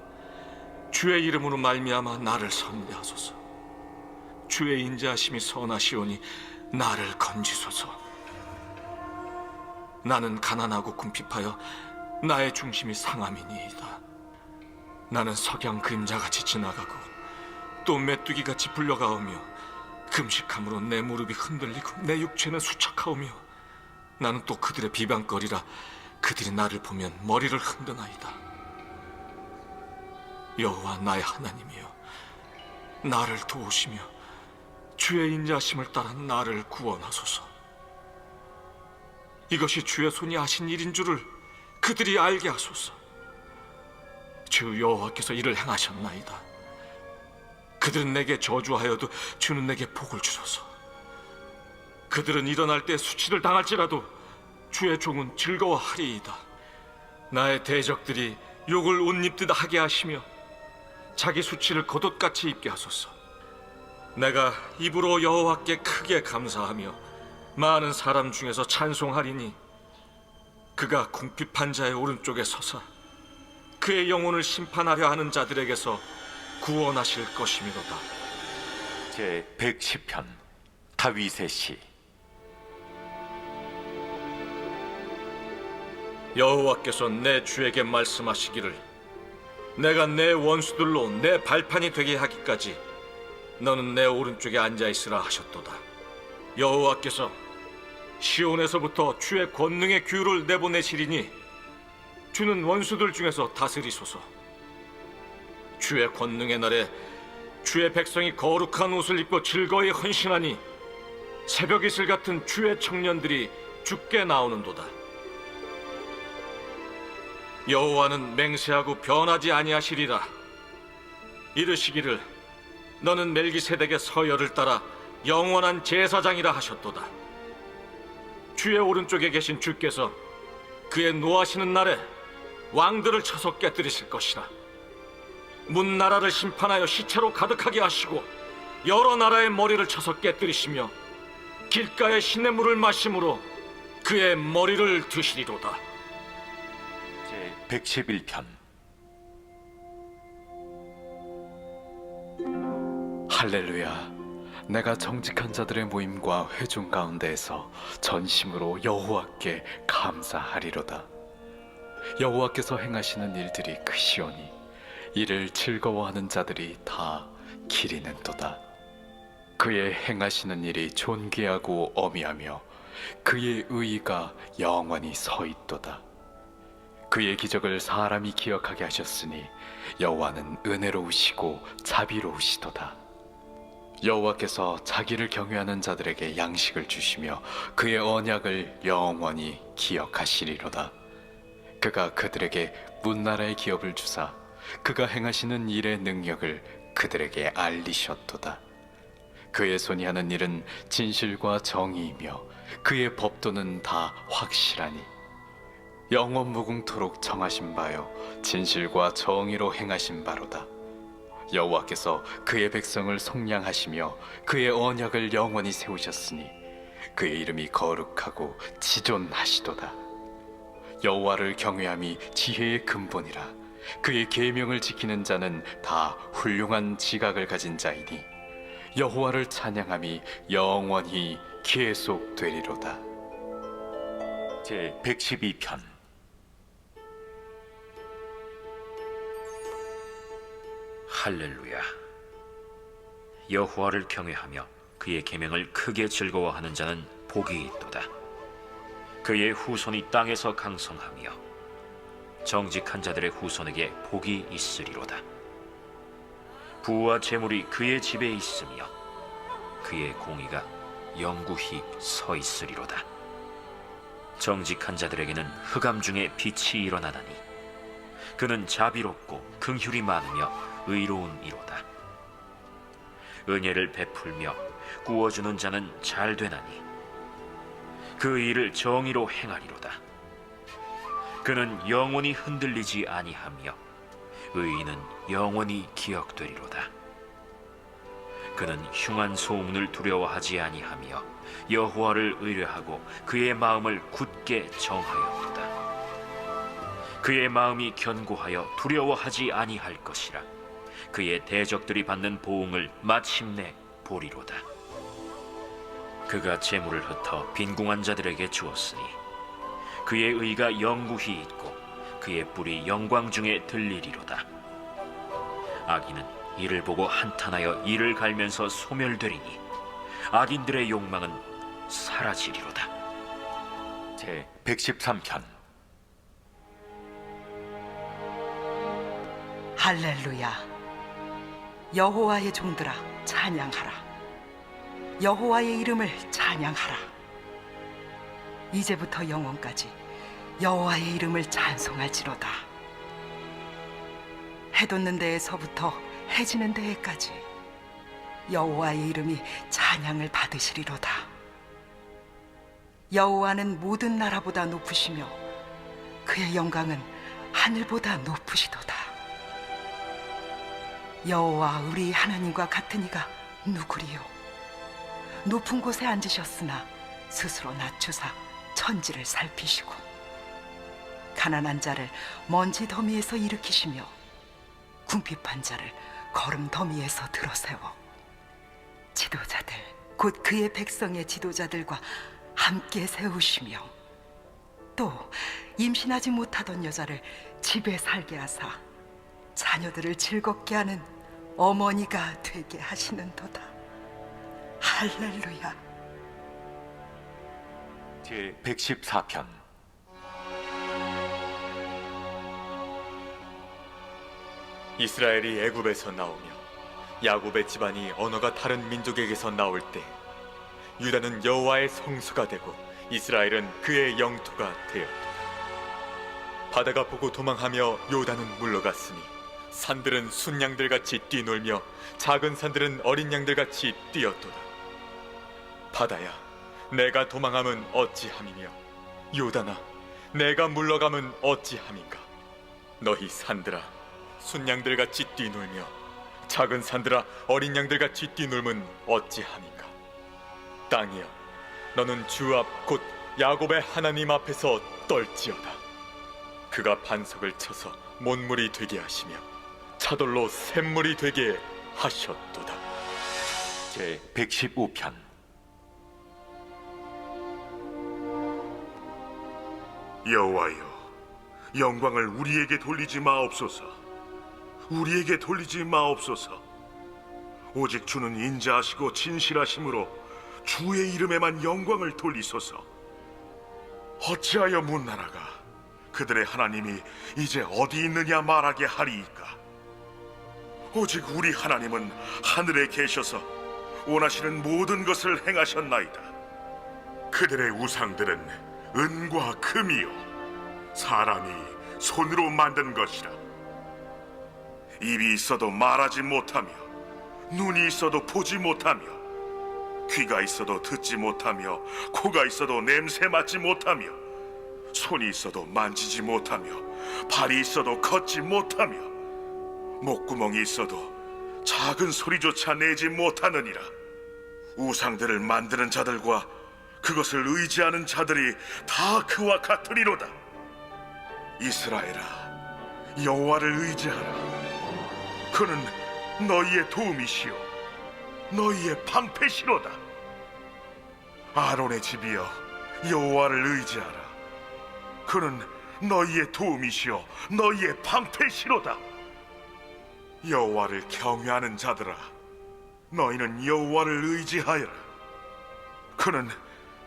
주의 이름으로 말미암아 나를 선대하소서. 주의 인자하심이 선하시오니 나를 건지소서. 나는 가난하고 궁핍하여 나의 중심이 상함이니이다. 나는 석양 그림자같이 지나가고 또 메뚜기같이 불려가오며 금식함으로 내 무릎이 흔들리고 내 육체는 수척하오며 나는 또 그들의 비방거리라 그들이 나를 보면 머리를 흔드나이다. 여호와 나의 하나님이여, 나를 도우시며 주의 인자하심을 따라 나를 구원하소서. 이것이 주의 손이 하신 일인 줄을 그들이 알게 하소서. 주 여호와께서 이를 행하셨나이다. 그들은 내게 저주하여도 주는 내게 복을 주소서. 그들은 일어날 때 수치를 당할지라도 주의 종은 즐거워하리이다. 나의 대적들이 욕을 옷 입듯 하게 하시며 자기 수치를 겉옷같이 입게 하소서. 내가 입으로 여호와께 크게 감사하며 많은 사람 중에서 찬송하리니 그가 궁핍한 자의 오른쪽에 서서 그의 영혼을 심판하려 하는 자들에게서 구원하실 것이미로다. 제 110편 다윗의 시. 여호와께서 내 주에게 말씀하시기를 내가 내 원수들로 내 발판이 되게 하기까지 너는 내 오른쪽에 앉아있으라 하셨도다. 여호와께서 시온에서부터 주의 권능의 규를 내보내시리니 주는 원수들 중에서 다스리소서. 주의 권능의 날에 주의 백성이 거룩한 옷을 입고 즐거이 헌신하니 새벽 이슬 같은 주의 청년들이 주께 나오는도다. 여호와는 맹세하고 변하지 아니하시리라. 이르시기를 너는 멜기세덱의 서열을 따라 영원한 제사장이라 하셨도다. 주의 오른쪽에 계신 주께서 그의 노하시는 날에 왕들을 쳐서 깨뜨리실 것이라. 문나라를 심판하여 시체로 가득하게 하시고 여러 나라의 머리를 쳐서 깨뜨리시며 길가의 시냇물을 마심으로 그의 머리를 드시리로다. 제 111편. 할렐루야. 내가 정직한 자들의 모임과 회중 가운데에서 전심으로 여호와께 감사하리로다. 여호와께서 행하시는 일들이 크시오니 이를 즐거워하는 자들이 다 기리는도다. 그의 행하시는 일이 존귀하고 어미하며 그의 의의가 영원히 서 있도다. 그의 기적을 사람이 기억하게 하셨으니 여호와는 은혜로우시고 자비로우시도다. 여호와께서 자기를 경외하는 자들에게 양식을 주시며 그의 언약을 영원히 기억하시리로다. 그가 그들에게 문나라의 기업을 주사 그가 행하시는 일의 능력을 그들에게 알리셨도다. 그의 손이 하는 일은 진실과 정의이며 그의 법도는 다 확실하니 영원 무궁토록 정하신 바요 진실과 정의로 행하신 바로다. 여호와께서 그의 백성을 속량하시며 그의 언약을 영원히 세우셨으니 그의 이름이 거룩하고 지존하시도다. 여호와를 경외함이 지혜의 근본이라. 그의 계명을 지키는 자는 다 훌륭한 지각을 가진 자이니 여호와를 찬양함이 영원히 계속되리로다. 제 112편. 할렐루야. 여호와를 경외하며 그의 계명을 크게 즐거워하는 자는 복이 있도다. 그의 후손이 땅에서 강성하며 정직한 자들의 후손에게 복이 있으리로다. 부와 재물이 그의 집에 있으며 그의 공의가 영구히 서 있으리로다. 정직한 자들에게는 흑암 중에 빛이 일어나나니 그는 자비롭고 긍휼이 많으며 의로운 이로다. 은혜를 베풀며 구워주는 자는 잘 되나니 그 일을 정의로 행하리로다. 그는 영원히 흔들리지 아니하며 의인은 영원히 기억되리로다. 그는 흉한 소문을 두려워하지 아니하며 여호와를 의뢰하고 그의 마음을 굳게 정하였도다. 그의 마음이 견고하여 두려워하지 아니할 것이라. 그의 대적들이 받는 보응을 마침내 보리로다. 그가 재물을 흩어 빈궁한 자들에게 주었으니 그의 의가 영구히 있고 그의 뿔이 영광 중에 들리리로다. 악인은 이를 보고 한탄하여 이를 갈면서 소멸되리니 악인들의 욕망은 사라지리로다. 제 113편. 할렐루야. 여호와의 종들아 찬양하라. 여호와의 이름을 찬양하라. 이제부터 영원까지 여호와의 이름을 찬송할지로다. 해 돋는 데에서부터 해 지는 데에까지 여호와의 이름이 찬양을 받으시리로다. 여호와는 모든 나라보다 높으시며 그의 영광은 하늘보다 높으시도다. 여호와 우리 하나님과 같은 이가 누구리요? 높은 곳에 앉으셨으나 스스로 낮추사 천지를 살피시고 가난한 자를 먼지 더미에서 일으키시며 궁핍한 자를 거름 더미에서 들어세워 지도자들 곧 그의 백성의 지도자들과 함께 세우시며 또 임신하지 못하던 여자를 집에 살게 하사 자녀들을 즐겁게 하는 어머니가 되게 하시는도다. 할렐루야. 제 114편. 이스라엘이 애굽에서 나오며 야곱의 집안이 언어가 다른 민족에게서 나올 때 유다는 여호와의 성소가 되고 이스라엘은 그의 영토가 되었다. 바다가 보고 도망하며 요단은 물러갔으니 산들은 순양들같이 뛰놀며 작은 산들은 어린 양들같이 뛰었도다. 바다야, 내가 도망함은 어찌함이며 요단아, 내가 물러감은 어찌함인가. 너희 산들아, 순양들같이 뛰놀며 작은 산들아, 어린 양들같이 뛰놀면 어찌함인가. 땅이여, 너는 주 앞 곧 야곱의 하나님 앞에서 떨지어다. 그가 반석을 쳐서 못물이 되게 하시며 차돌로 샘물이 되게 하셨도다. 제 115편 여호와여, 영광을 우리에게 돌리지 마옵소서. 우리에게 돌리지 마옵소서. 오직 주는 인자하시고 진실하심으로 주의 이름에만 영광을 돌리소서. 어찌하여 문나라가 그들의 하나님이 이제 어디 있느냐 말하게 하리이까? 오직 우리 하나님은 하늘에 계셔서 원하시는 모든 것을 행하셨나이다. 그들의 우상들은 은과 금이요 사람이 손으로 만든 것이라. 입이 있어도 말하지 못하며 눈이 있어도 보지 못하며 귀가 있어도 듣지 못하며 코가 있어도 냄새 맡지 못하며 손이 있어도 만지지 못하며 발이 있어도 걷지 못하며 목구멍이 있어도 작은 소리조차 내지 못하느니라. 우상들을 만드는 자들과 그것을 의지하는 자들이 다 그와 같으리로다. 이스라엘아, 여호와를 의지하라. 그는 너희의 도움이시요 너희의 방패시로다. 아론의 집이여, 여호와를 의지하라. 그는 너희의 도움이시요 너희의 방패시로다. 여호와를 경외하는 자들아, 너희는 여호와를 의지하여라. 그는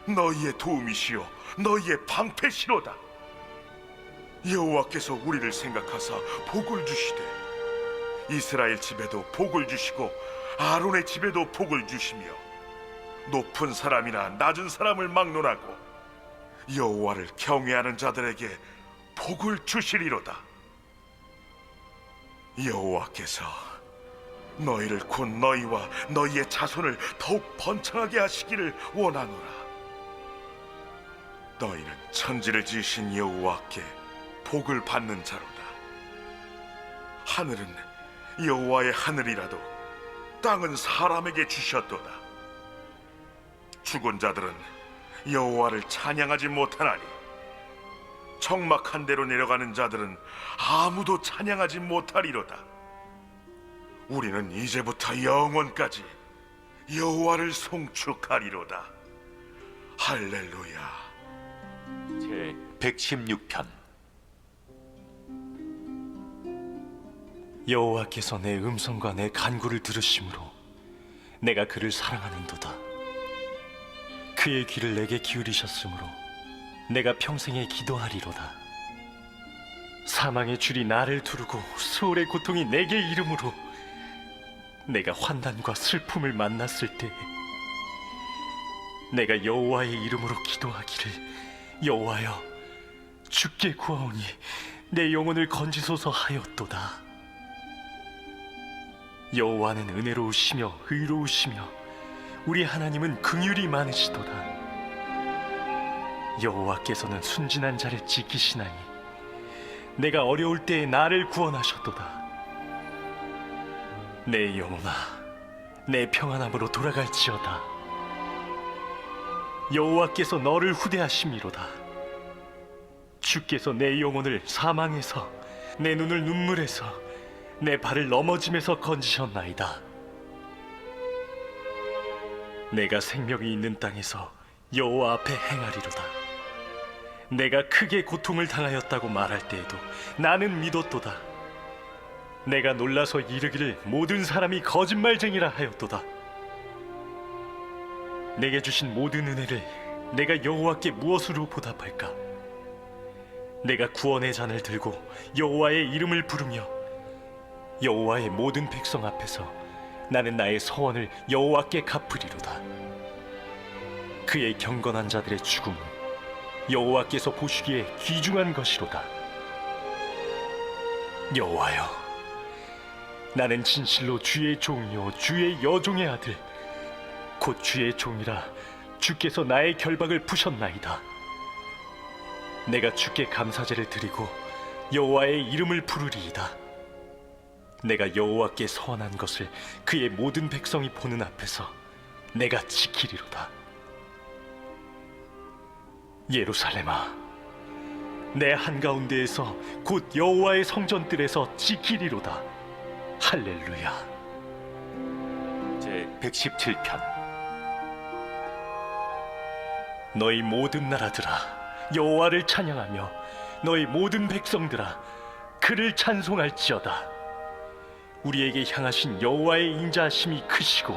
너희의 도움이시요 너희의 방패시로다. 여호와께서 우리를 생각하사 복을 주시되 이스라엘 집에도 복을 주시고 아론의 집에도 복을 주시며 높은 사람이나 낮은 사람을 막론하고 여호와를 경외하는 자들에게 복을 주시리로다. 여호와께서 너희를 곧 너희와 너희의 자손을 더욱 번창하게 하시기를 원하노라. 너희는 천지를 지으신 여호와께 복을 받는 자로다. 하늘은 여호와의 하늘이라도 땅은 사람에게 주셨도다. 죽은 자들은 여호와를 찬양하지 못하나니 적막한 데로 내려가는 자들은 아무도 찬양하지 못하리로다. 우리는 이제부터 영원까지 여호와를 송축하리로다. 할렐루야. 제 116편 여호와께서 내 음성과 내 간구를 들으심으로 내가 그를 사랑하는도다. 그의 귀를 내게 기울이셨으므로 내가 평생에 기도하리로다. 사망의 줄이 나를 두르고 수월의 고통이 내게 이름으로 내가 환난과 슬픔을 만났을 때에 내가 여호와의 이름으로 기도하기를 여호와여 주께 구하오니 내 영혼을 건지소서 하였도다. 여호와는 은혜로우시며 의로우시며 우리 하나님은 긍휼이 많으시도다. 여호와께서는 순진한 자를 지키시나니 내가 어려울 때에 나를 구원하셨도다. 내 영혼아, 내 평안함으로 돌아갈지어다. 여호와께서 너를 후대하심이로다. 주께서 내 영혼을 사망에서 내 눈을 눈물에서 내 발을 넘어짐에서 건지셨나이다. 내가 생명이 있는 땅에서 여호와 앞에 행하리로다. 내가 크게 고통을 당하였다고 말할 때에도 나는 믿었도다. 내가 놀라서 이르기를 모든 사람이 거짓말쟁이라 하였도다. 내게 주신 모든 은혜를 내가 여호와께 무엇으로 보답할까? 내가 구원의 잔을 들고 여호와의 이름을 부르며 여호와의 모든 백성 앞에서 나는 나의 서원을 여호와께 갚으리로다. 그의 경건한 자들의 죽음은 여호와께서 보시기에 귀중한 것이로다. 여호와여, 나는 진실로 주의 종이요 주의 여종의 아들 곧 주의 종이라 주께서 나의 결박을 푸셨나이다. 내가 주께 감사제를 드리고 여호와의 이름을 부르리이다. 내가 여호와께 서원한 것을 그의 모든 백성이 보는 앞에서 내가 지키리로다. 예루살렘아, 내 한가운데에서 곧 여호와의 성전들에서 지키리로다. 할렐루야. 제 제 117편. 너희 모든 나라들아 여호와를 찬양하며 너희 모든 백성들아 그를 찬송할지어다. 우리에게 향하신 여호와의 인자하심이 크시고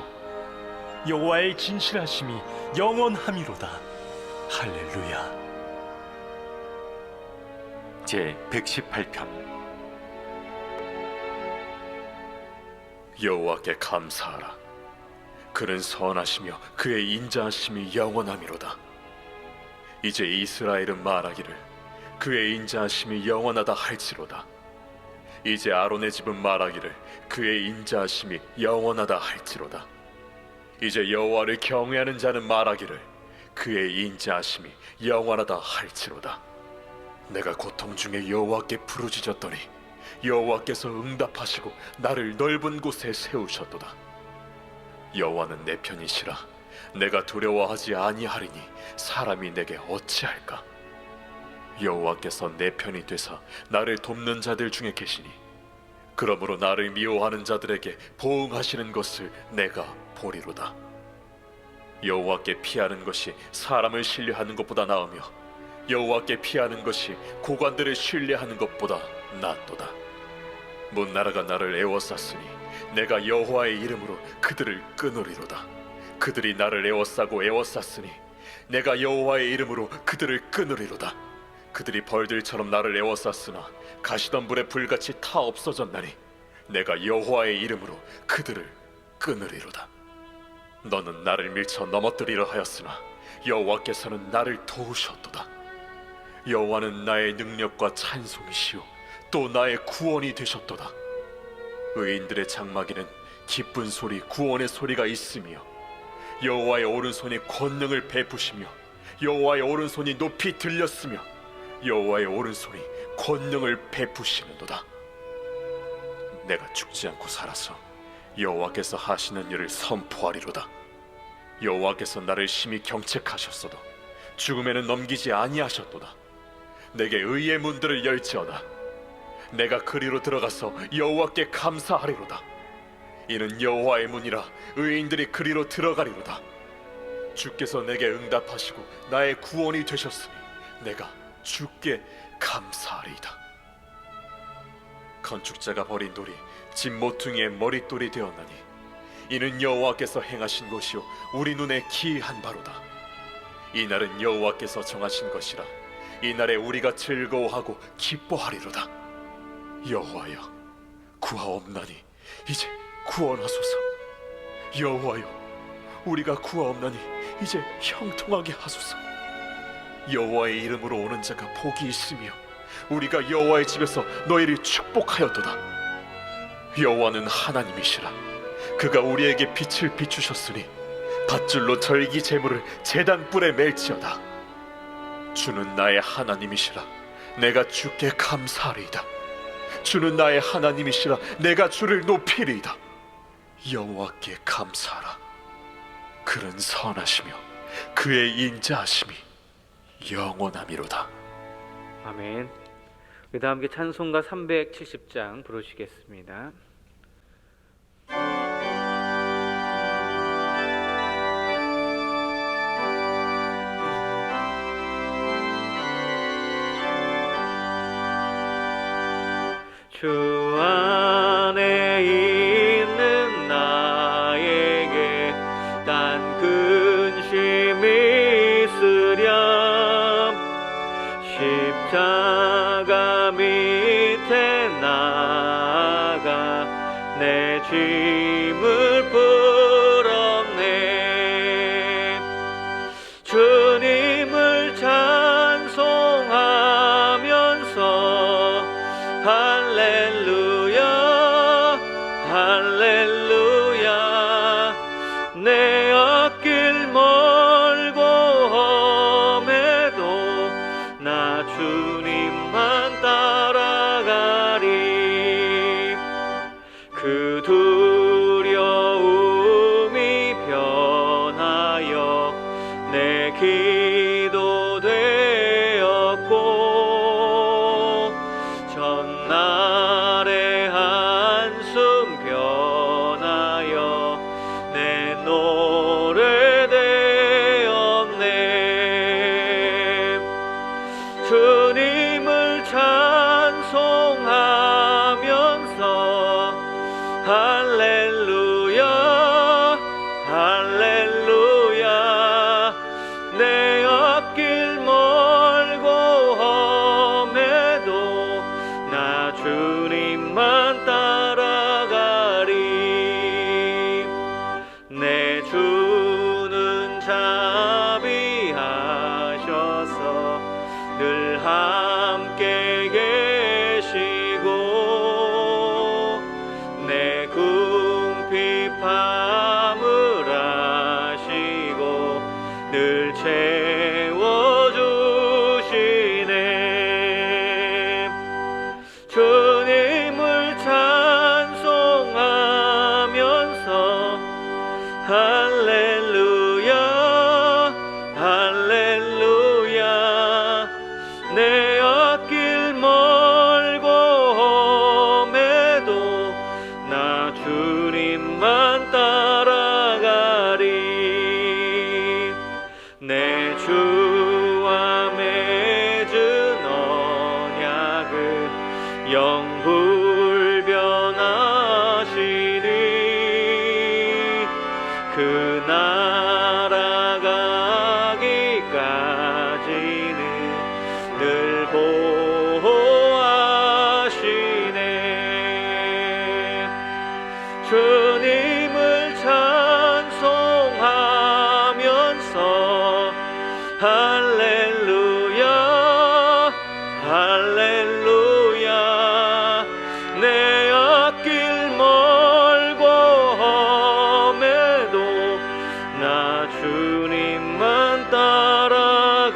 여호와의 진실하심이 영원함이로다. 할렐루야. 제 118편. 여호와께 감사하라. 그는 선하시며 그의 인자하심이 영원함이로다. 이제 이스라엘은 말하기를 그의 인자하심이 영원하다 할지로다. 이제 아론의 집은 말하기를 그의 인자하심이 영원하다 할지로다. 이제 여호와를 경외하는 자는 말하기를 그의 인자하심이 영원하다 할지로다. 내가 고통 중에 여호와께 부르짖었더니 여호와께서 응답하시고 나를 넓은 곳에 세우셨도다. 여호와는 내 편이시라. 내가 두려워하지 아니하리니 사람이 내게 어찌할까? 여호와께서 내 편이 되사 나를 돕는 자들 중에 계시니 그러므로 나를 미워하는 자들에게 보응하시는 것을 내가 보리로다. 여호와께 피하는 것이 사람을 신뢰하는 것보다 나으며 여호와께 피하는 것이 고관들을 신뢰하는 것보다 낫도다. 문나라가 나를 애워쌌으니 내가 여호와의 이름으로 그들을 끊으리로다. 그들이 나를 애워싸고 애워쌌으니 내가 여호와의 이름으로 그들을 끊으리로다. 그들이 벌들처럼 나를 애워쌌으나 가시던 불에 불같이 타 없어졌나니 내가 여호와의 이름으로 그들을 끊으리로다. 너는 나를 밀쳐 넘어뜨리려 하였으나 여호와께서는 나를 도우셨도다. 여호와는 나의 능력과 찬송이시요 또 나의 구원이 되셨도다. 의인들의 장막에는 기쁜 소리 구원의 소리가 있으며 여호와의 오른손이 권능을 베푸시며 여호와의 오른손이 높이 들렸으며 여호와의 오른손이 권능을 베푸시는도다. 내가 죽지 않고 살아서 여호와께서 하시는 일을 선포하리로다. 여호와께서 나를 심히 경책하셨어도 죽음에는 넘기지 아니하셨도다. 내게 의의 문들을 열지어다. 내가 그리로 들어가서 여호와께 감사하리로다. 이는 여호와의 문이라 의인들이 그리로 들어가리로다. 주께서 내게 응답하시고 나의 구원이 되셨으니 내가 주께 감사하리이다. 건축자가 버린 돌이 집 모퉁이의 머릿돌이 되었나니 이는 여호와께서 행하신 것이요 우리 눈에 기이한 바로다. 이 날은 여호와께서 정하신 것이라 이 날에 우리가 즐거워하고 기뻐하리로다. 여호와여 구하옵나니 이제 구원하소서. 여호와여 우리가 구하옵나니 이제 형통하게 하소서. 여호와의 이름으로 오는 자가 복이 있으며 우리가 여호와의 집에서 너희를 축복하였도다. 여호와는 하나님이시라. 그가 우리에게 빛을 비추셨으니 밧줄로 절기 제물을 제단 뿔에 맬지어다. 주는 나의 하나님이시라. 내가 주께 감사하리이다. 주는 나의 하나님이시라. 내가 주를 높이리이다. 여호와께 감사하라. 그는 선하시며 그의 인자하심이 영원함이로다. 아멘. 그다음 함께 찬송가 370장 부르시겠습니다. 주 안에 있는 나에게 단 근심이 있으랴. 십자가 밑에 나아가 내 짐을 풀었네. 주님을 찬송하면서 할렐루야 할렐루야. 내 앞길 멀고 험해도 나 주님만 따라가리. 그 두려움이 변하여 내 기도 되었고 전날의 한숨 변하여 내 할렐루야. 내 앞길 멀고 험해도 나 주님만 따라가리. 내 주는 자비하셔서 늘 함께 계시고 내 궁핍함을 아시고 늘 채워주시네. 주님을 찬송하면서 할렐루야 할렐루야. 내 앞길 멀고 험해도 나 주님만 따라가리. 내 주와 맺은 언약은 영불변하시니 그 나라 가기까지는 늘 보호하시네. 주님을 찬송하면서 할렐루야 할렐루야. 내 앞길 멀고 험해도 나 주님만 따라가리.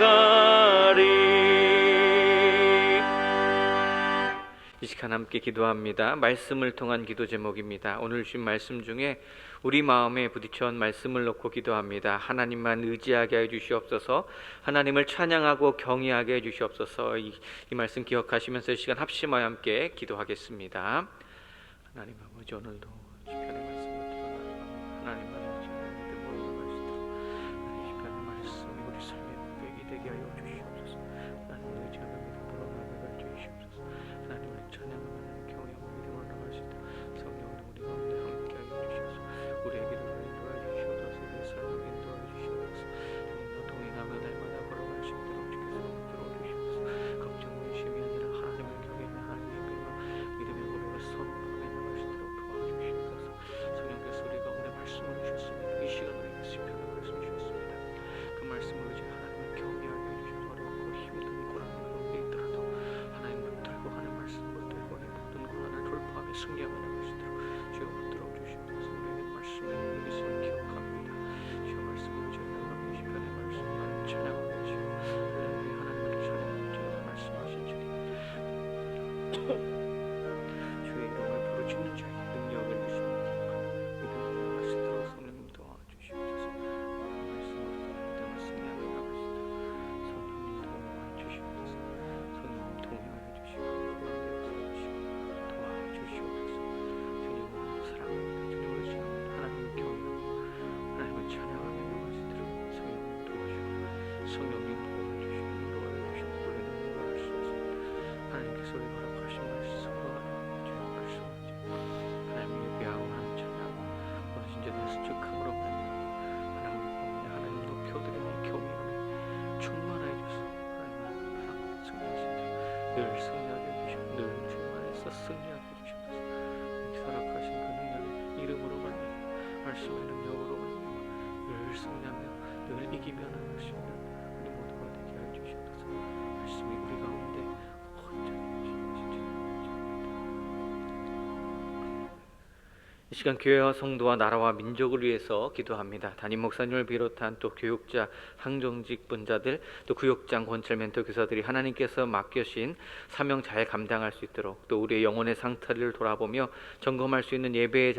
이 시간 함께 기도합니다. 말씀을 통한 기도 제목입니다. 오늘 주신 말씀 중에 우리 마음에 부딪혀온 말씀을 놓고 기도합니다. 하나님만 의지하게 해주시옵소서. 하나님을 찬양하고 경외하게 해주시옵소서. 이 말씀 기억하시면서 이 시간 합심하여 함께 기도하겠습니다. 하나님 아버지, 오늘도 시편의 말씀을 들어가며 하나님만 의지하는 믿음으로 나가시도록 이 시편의 말씀이 우리 삶의 고백이 되게 하여 주시옵소서. 하나님을 의지하는 믿음으로 나아가 주시옵소서. 하나님을 찬양하며 경외하고 믿음으로 나가시도록 성령으로 우리 가운데 함께하여 주시옵소서. 우리의 기도를 인도하여 주시옵소서. 우리의 삶을 인도하여 주시옵소서. 주님과 동행하며 날마다 걸어갈 수 있도록 주께서 들어주시옵소서. 걱정 의심이 아니라 하나님을 경외하며 하나님의 빛과 믿음의 고백을 선포하며 나갈 수 있도록 도와주시옵소서. 성령께서 우리 가운데 말씀을 주셨습니다. 이 시간 우리에게 시편을 말씀 주셨습니다. 그 말씀을 의지 하나님을 경외하게 해주셔서 어렵고 힘든 고난 가운데 있더라도 하나님 붙들고 가는 말씀 붙들고 이 모든 고난을 돌파하며 승리하며 나갈 수 있도록 주여 붙들어 주시옵소서. 우리에게 말씀을 믿음을 기억합니다. 주여 말씀을 의지하며 이 시편의 말씀 하나님 찬양하며 주시오. 할렐루야. 하나님을 찬양하며 주여 말씀하신 주님 주의 이름을 부르짖는 자에게 능력을 주시옵소서. 믿음으로 나갈 수 있도록 성령님 도와주시옵소서. 말씀으로 믿음을 승리하며 나갈 수 있도록 성령님 도움을 주시옵소서. 성령님 동행하여 주시고 가운데 역사하시고 도와주시옵소서. 주님을 사랑합니다. 주님을 의지합니다. 하나님을 경외하며 하나님을 찬양하며 나갈 수 있도록 성령님 도와주시고 성령님 도와주시고 인도하여 주시고 우리는 나갈 수 없습니다. 하나님께서 우리 허락하신 말씀으로 하나님 주의 말씀하지 하나님을 예배하고 하나님 찬양하고 오늘 진짜 내 수축함으로 말미암아 하나님 우리 가운데 하나님 높여드리며 경외하며 충만하여 주소서. 하나님 바라고 승리하신다. 늘 승리하게 해주시고 늘 주님 안에서 승리하게 해주시옵소서. 허락하신 그 능력의 이름으로 말미암아 말씀의 능력으로 말미암아 늘 승리하며 늘 이기며 나갈 수 있는 우리 모두가 되게 하여 주시옵소서. 말씀이 우리 가운데 온전히 이 시간 교회와 성도와 나라와 민족을 위해서 기도합니다. 담임 목사님을 비롯한 또 교육자, 항정직 분자들, 또 구역장, 권철 멘토 교사들이 하나님께서 맡겨신 사명 잘 감당할 수 있도록 또 우리의 영혼의 상태를 돌아보며 점검할 수 있는 예배의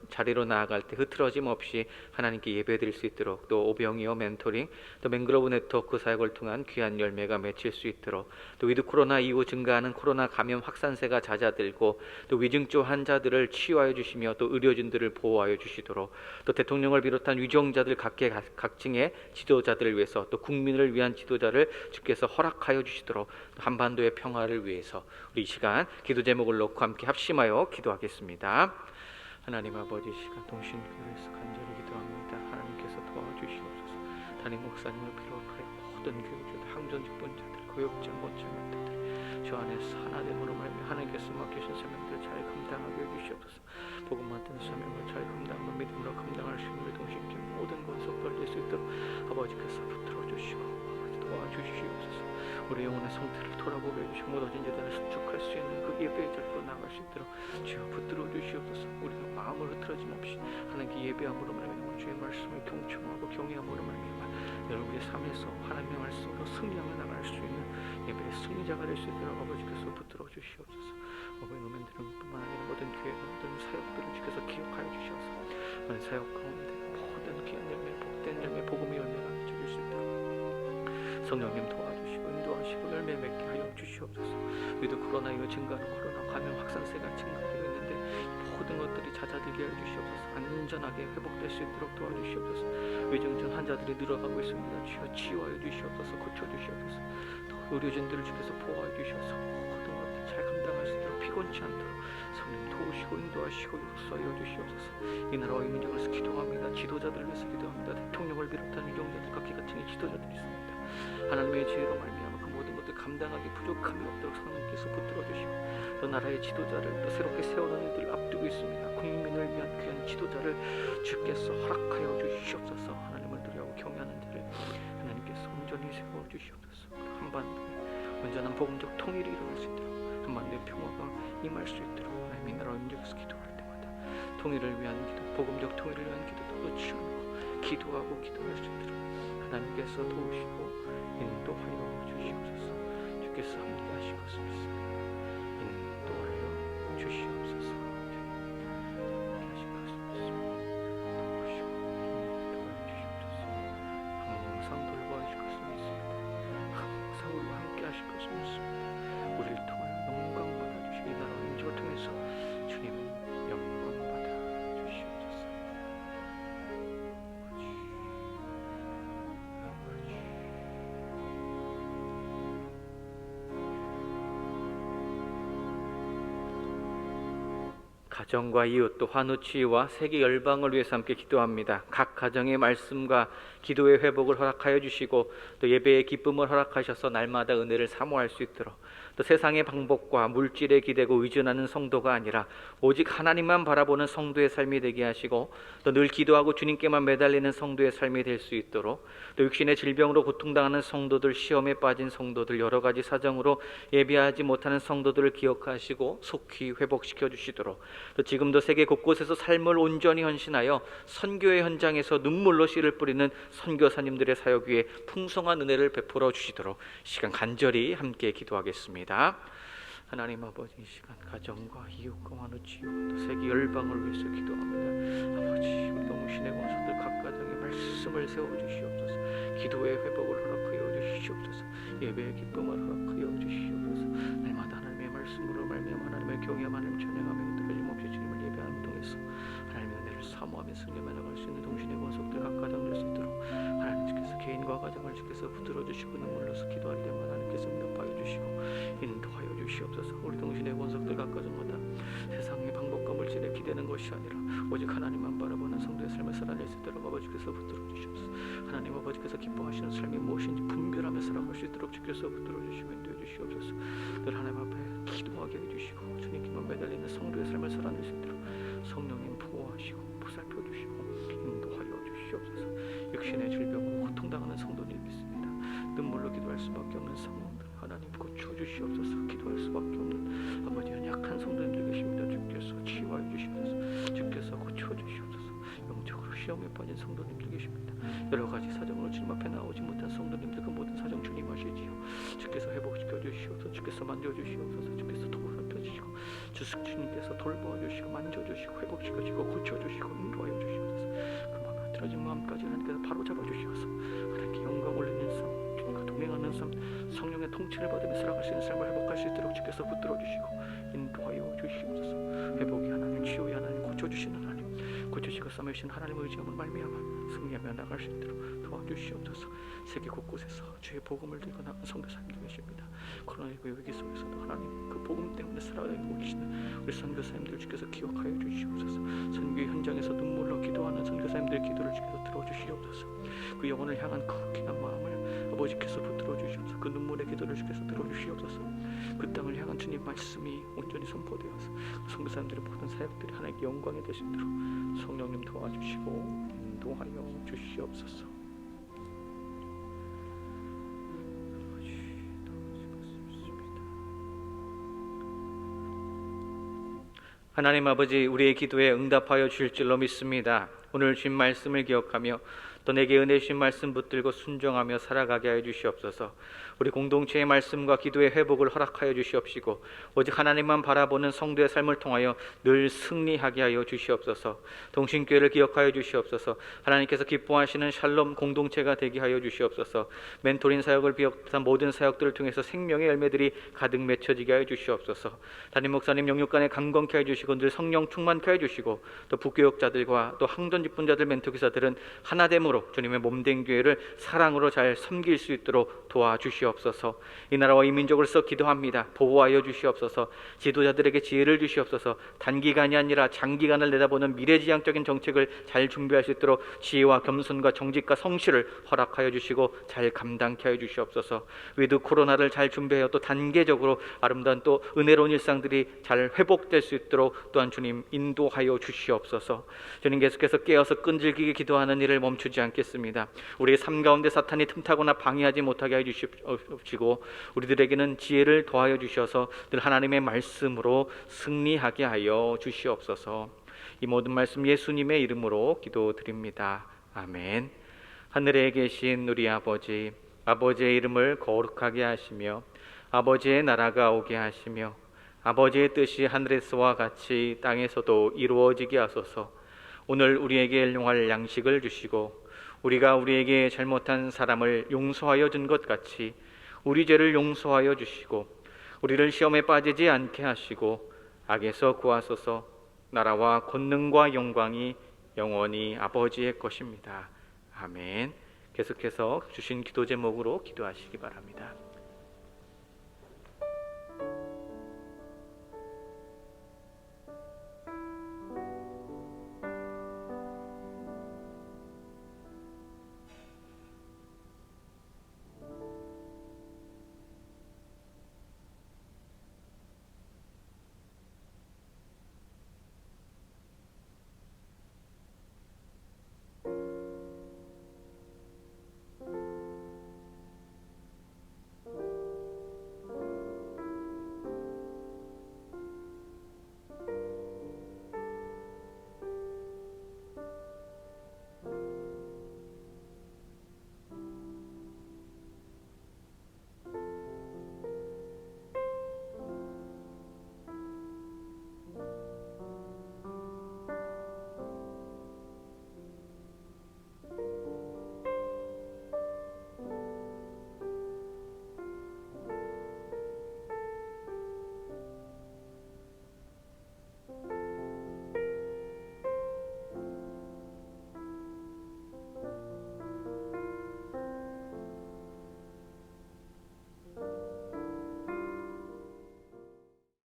자리로 나아갈 때 흐트러짐 없이 하나님께 예배드릴 수 있도록 또 오병이어 멘토링, 또 맹그로브 네트워크 사역을 통한 귀한 열매가 맺힐 수 있도록 또 위드 코로나 이후 증가하는 코로나 감염 확산세가 잦아들고 또 위중증 환자들을 치유하여 주시며 또 의료진들을 보호하여 주시도록 또 대통령을 비롯한 위정자들 각층의 지도자들을 위해서 또 국민을 위한 지도자를 주께서 허락하여 주시도록 또 한반도의 평화를 위해서 우리 이 시간 기도 제목을 놓고 함께 합심하여 기도하겠습니다. 하나님 아버지, 이 시간 동신교회에서 간절히 기도합니다. 하나님께 담임 목사님을 비롯하여 모든 교육자들, 항전직분자들, 교육자, 모차멘트들 주 안에서 하나 됨으로 말미암아 하나님께서 맡기신 사명들을 잘 감당하게 해주시옵소서. 복음 맡은 사명을 잘 감당하고 믿음으로 감당할 수 있는 우리 동심진 모든 권속들 낼 수 있도록 아버지께서 붙들어 주시고 아버지 도와주시옵소서. 우리 영혼의 상태를 돌아보게 해주시고 무너진 자들을 수축할 수 있는 그 예배의 자리로 나갈 수 있도록 주여 붙들어 주시옵소서. 우리가 마음을 흐트러짐 없이 하나님께 예배함으로 말미암아 주의 말씀을 경청하고 경외함으로 말미암아 여러분의 삶에서 하나님의 말씀으로 승리하며 나갈 수 있는 예배의 승리자가 될 수 있도록 아버지께서 붙들어 주시옵소서. 어버이 노멘들은 뿐만 아니라 모든 교회 모든 사역들을 주께서 기억하여 주셔서 많은 사역 가운데 모든 귀한 열매 복된 열매 복음의 열매가 맺혀질 수 있도록 성령님 도와주시고 인도하시고 열매 맺게 하여 주시옵소서. 우리도 코로나 이후 증가하는 코로나 감염 확산세가 증가되고 있는데 모든 것들이 잦아들게 하여 주시옵소서. 안전하게 회복될 수 있도록 도와주시옵소서. 위중증 환자들이 늘어가고 있습니다. 주여 치유하여 주시옵소서. 고쳐주시옵소서. 또 의료진들을 주께서 보호하여 주셔서 모든 것들 잘 감당할 수 있도록 피곤치 않도록 성령 도우시고 인도하시고 역사하여 주시옵소서. 이 나라와 이 민족을 위해서 기도합니다. 지도자들을 위해서 기도합니다. 대통령을 비롯한 유공자들 각기 같은 지도자들이 있습니다. 하나님의 지혜로 말미암아 그 모든 것들 감당하기 부족함이 없도록 성령께서 붙들어 주시고 또 나라의 지도자를 또 새롭게 세워나는 이들을 앞두고 있습니다. 국민을 위한 귀한 지도자를 주께서 허락하여 주시옵소서. 하나님을 두려워 경외하는 자를 하나님께서 온전히 세워 주시옵소서. 한반도에 온전한 복음적 통일이 일어날 수 있도록 한반도의 평화가 임할 수 있도록 하나님의 나라 민족에서 기도할 때마다 통일을 위한 기도, 복음적 통일을 위한 기도도 놓지 않고 기도하고 기도할 수 있도록 하나님께서 도우시고 인도하여 주시옵소서. 주께서 함께 하실 것을 믿습니다. 인도하여 주시옵소서. 함께 하실 것을 믿습니다. 도우시고 인도하여 주시옵소서. 항상 돌보아주실 것을 믿습니다. 항상 우리와 함께 하실 것을 믿습니다. 우리를 통하여 영광 받아주시기 나라 민족을 통해서 주님은 영광 받아주시옵소서. 가정과 이웃 또 환우치유와 세계 열방을 위해서 함께 기도합니다. 각 가정의 말씀과 기도의 회복을 허락하여 주시고 또 예배의 기쁨을 허락하셔서 날마다 은혜를 사모할 수 있도록 또 세상의 방법과 물질에 기대고 의존하는 성도가 아니라 오직 하나님만 바라보는 성도의 삶이 되게 하시고 또 늘 기도하고 주님께만 매달리는 성도의 삶이 될 수 있도록 또 육신의 질병으로 고통당하는 성도들, 시험에 빠진 성도들, 여러 가지 사정으로 예배하지 못하는 성도들을 기억하시고 속히 회복시켜 주시도록 또 지금도 세계 곳곳에서 삶을 온전히 헌신하여 선교의 현장에서 눈물로 씨를 뿌리는 선교사님들의 사역 위에 풍성한 은혜를 베풀어 주시도록 시간 간절히 함께 기도하겠습니다. 하나님 아버지, 이 시간 가정과 이웃과 환우치유 또 세계 열방을 위해서 기도합니다. 아버지, 우리 동신의 권속들 각 가정에 말씀을 세워주시옵소서. 기도의 회복을 허락하여 주시옵소서. 예배의 기쁨을 허락하여 주시옵소서. 날마다 하나님의 말씀으로 말미암아 하나님의 경외함, 하나님을 찬양하며 떨어짐 없이 주님을 예배하는 통해서 하나님의 은혜를 사모하며 승리하며 나갈 수 있는 동신의 권속들 각 가정 될 수 있도록 하나님께서 개인과 가정을 주께서 붙들어 주시고 눈물로서 기도할 때마다 하나님께서 응답하여 주시고 인도하여 주시옵소서. 우리 동신의 권속들 각 가정마다 세상의 방법과 물질에 기대는 것이 아니라 오직 하나님만 바라보는 성도의 삶을 살아낼 수 있도록 아버지께서 붙들어 주시옵소서. 하나님 아버지께서 기뻐하시는 삶이 무엇인지 분별하며 살아갈 수 있도록 주께서 붙들어 주시고 인도해 주시옵소서. 늘 하나님 앞에 기도하게 해주시고 주님께만 매달리는 성도의 삶을 살아낼 수 있도록 성령님 보호하시고 보살펴 주시고 인도하여 주시옵소서. 육신의 질병으로 고통당하는 성도들이 있습니다. 눈물로 기도할 수밖에 없는 상황들 하나님 고쳐주시옵소서. 기도할 수밖에 없는 아버지 연약한 성도님들 계십니다. 주께서 치유하여 주시옵소서. 주께서 고쳐주시옵소서. 영적으로 시험에 빠진 성도님들 계십니다. 여러 가지 사정으로 주님 앞에 나오지 못한 성도님들 그 모든 사정 주님 아시지요. 주께서 회복시켜 주시옵소서. 주께서 만져주시옵소서. 주께서 도와주시고 주님께서 돌보아주시고 만져주시고 회복시켜주시고 고쳐주시고 인도하여 주시옵소서. 그 마음 틀어진 마음까지 하나님께서 바로 잡아주시옵소서. 하나님께 영광 올리는 삶, 주님과 동행하는 삶, 성령의 통치를 받으며 살아갈 수 있는 삶을 회복할 수 있도록 주께서 붙들어 주시고 인도하여 주시옵소서. 회복이 하나님, 치유의 하나님, 고쳐주시는 하나님, 고쳐주시고 싸매신 하나님의 의지함을 말미암아 승리하며 나갈 수 있도록 도와주시옵소서. 세계 곳곳에서 주의 복음을 들고 나간 선교사님들 계십니다. 코로나19 위기 속에서도 하나님 그 복음 때문에 살아가고 계시는 우리 선교사님들 주께서 기억하여 주시옵소서. 선교의 현장에서 눈물로 기도하는 선교사님들 기도를 주께서 들어주시옵소서. 그 영혼을 향한 그 귀한 마음을 아버지께서 붙들어 주시옵소서. 그 눈물의 기도를 주께서 들어주시옵소서. 그 땅을 향한 주님 말씀이 온전히 선포되어서 성도 사람들의 모든 사역들이 하나님께 영광이 되시도록 성령님 도와주시고 인도하여 주시옵소서. 하나님 아버지, 우리의 기도에 응답하여 주실 줄로 믿습니다. 오늘 주신 말씀을 기억하며 또 내게 은혜 주신 말씀 붙들고 순종하며 살아가게 하여 주시옵소서. 우리 공동체의 말씀과 기도의 회복을 허락하여 주시옵시고 오직 하나님만 바라보는 성도의 삶을 통하여 늘 승리하게 하여 주시옵소서. 동신교회를 기억하여 주시옵소서. 하나님께서 기뻐하시는 샬롬 공동체가 되게 하여 주시옵소서. 멘토링 사역을 비롯한 모든 사역들을 통해서 생명의 열매들이 가득 맺혀지게 하여 주시옵소서. 담임 목사님 영육간에 강건케 하여 주시고 늘 성령 충만케 하여 주시고 또 부교역자들과 또 항전 직분자들 멘토기사들은 하나됨으로 주님의 몸된 교회를 사랑으로 잘 섬길 수 있도록 도와주시옵소서. 이 나라와 이 민족을 써 기도합니다. 보호하여 주시옵소서. 지도자들에게 지혜를 주시옵소서. 단기간이 아니라 장기간을 내다보는 미래지향적인 정책을 잘 준비할 수 있도록 지혜와 겸손과 정직과 성실을 허락하여 주시고 잘 감당케 하여 주시옵소서. 위드 코로나를 잘 준비하여 또 단계적으로 아름다운 또 은혜로운 일상들이 잘 회복될 수 있도록 또한 주님 인도하여 주시옵소서. 주님 계속해서 깨어서 끈질기게 기도하는 일을 멈추지 않겠습니다. 우리의 삶 가운데 사탄이 틈타거나 방해하지 못하게 하여 주시고 우리들에게는 지혜를 더하여 주셔서 늘 하나님의 말씀으로 승리하게 하여 주시옵소서. 이 모든 말씀 예수님의 이름으로 기도드립니다. 아멘. 하늘에 계신 우리 아버지, 아버지의 이름을 거룩하게 하시며 아버지의 나라가 오게 하시며 아버지의 뜻이 하늘에서와 같이 땅에서도 이루어지게 하소서. 오늘 우리에게 일용할 양식을 주시고 우리가 우리에게 잘못한 사람을 용서하여 준 것 같이 우리 죄를 용서하여 주시고 우리를 시험에 빠지지 않게 하시고 악에서 구하소서. 나라와 권능과 영광이 영원히 아버지의 것입니다. 아멘. 계속해서 주신 기도 제목으로 기도하시기 바랍니다.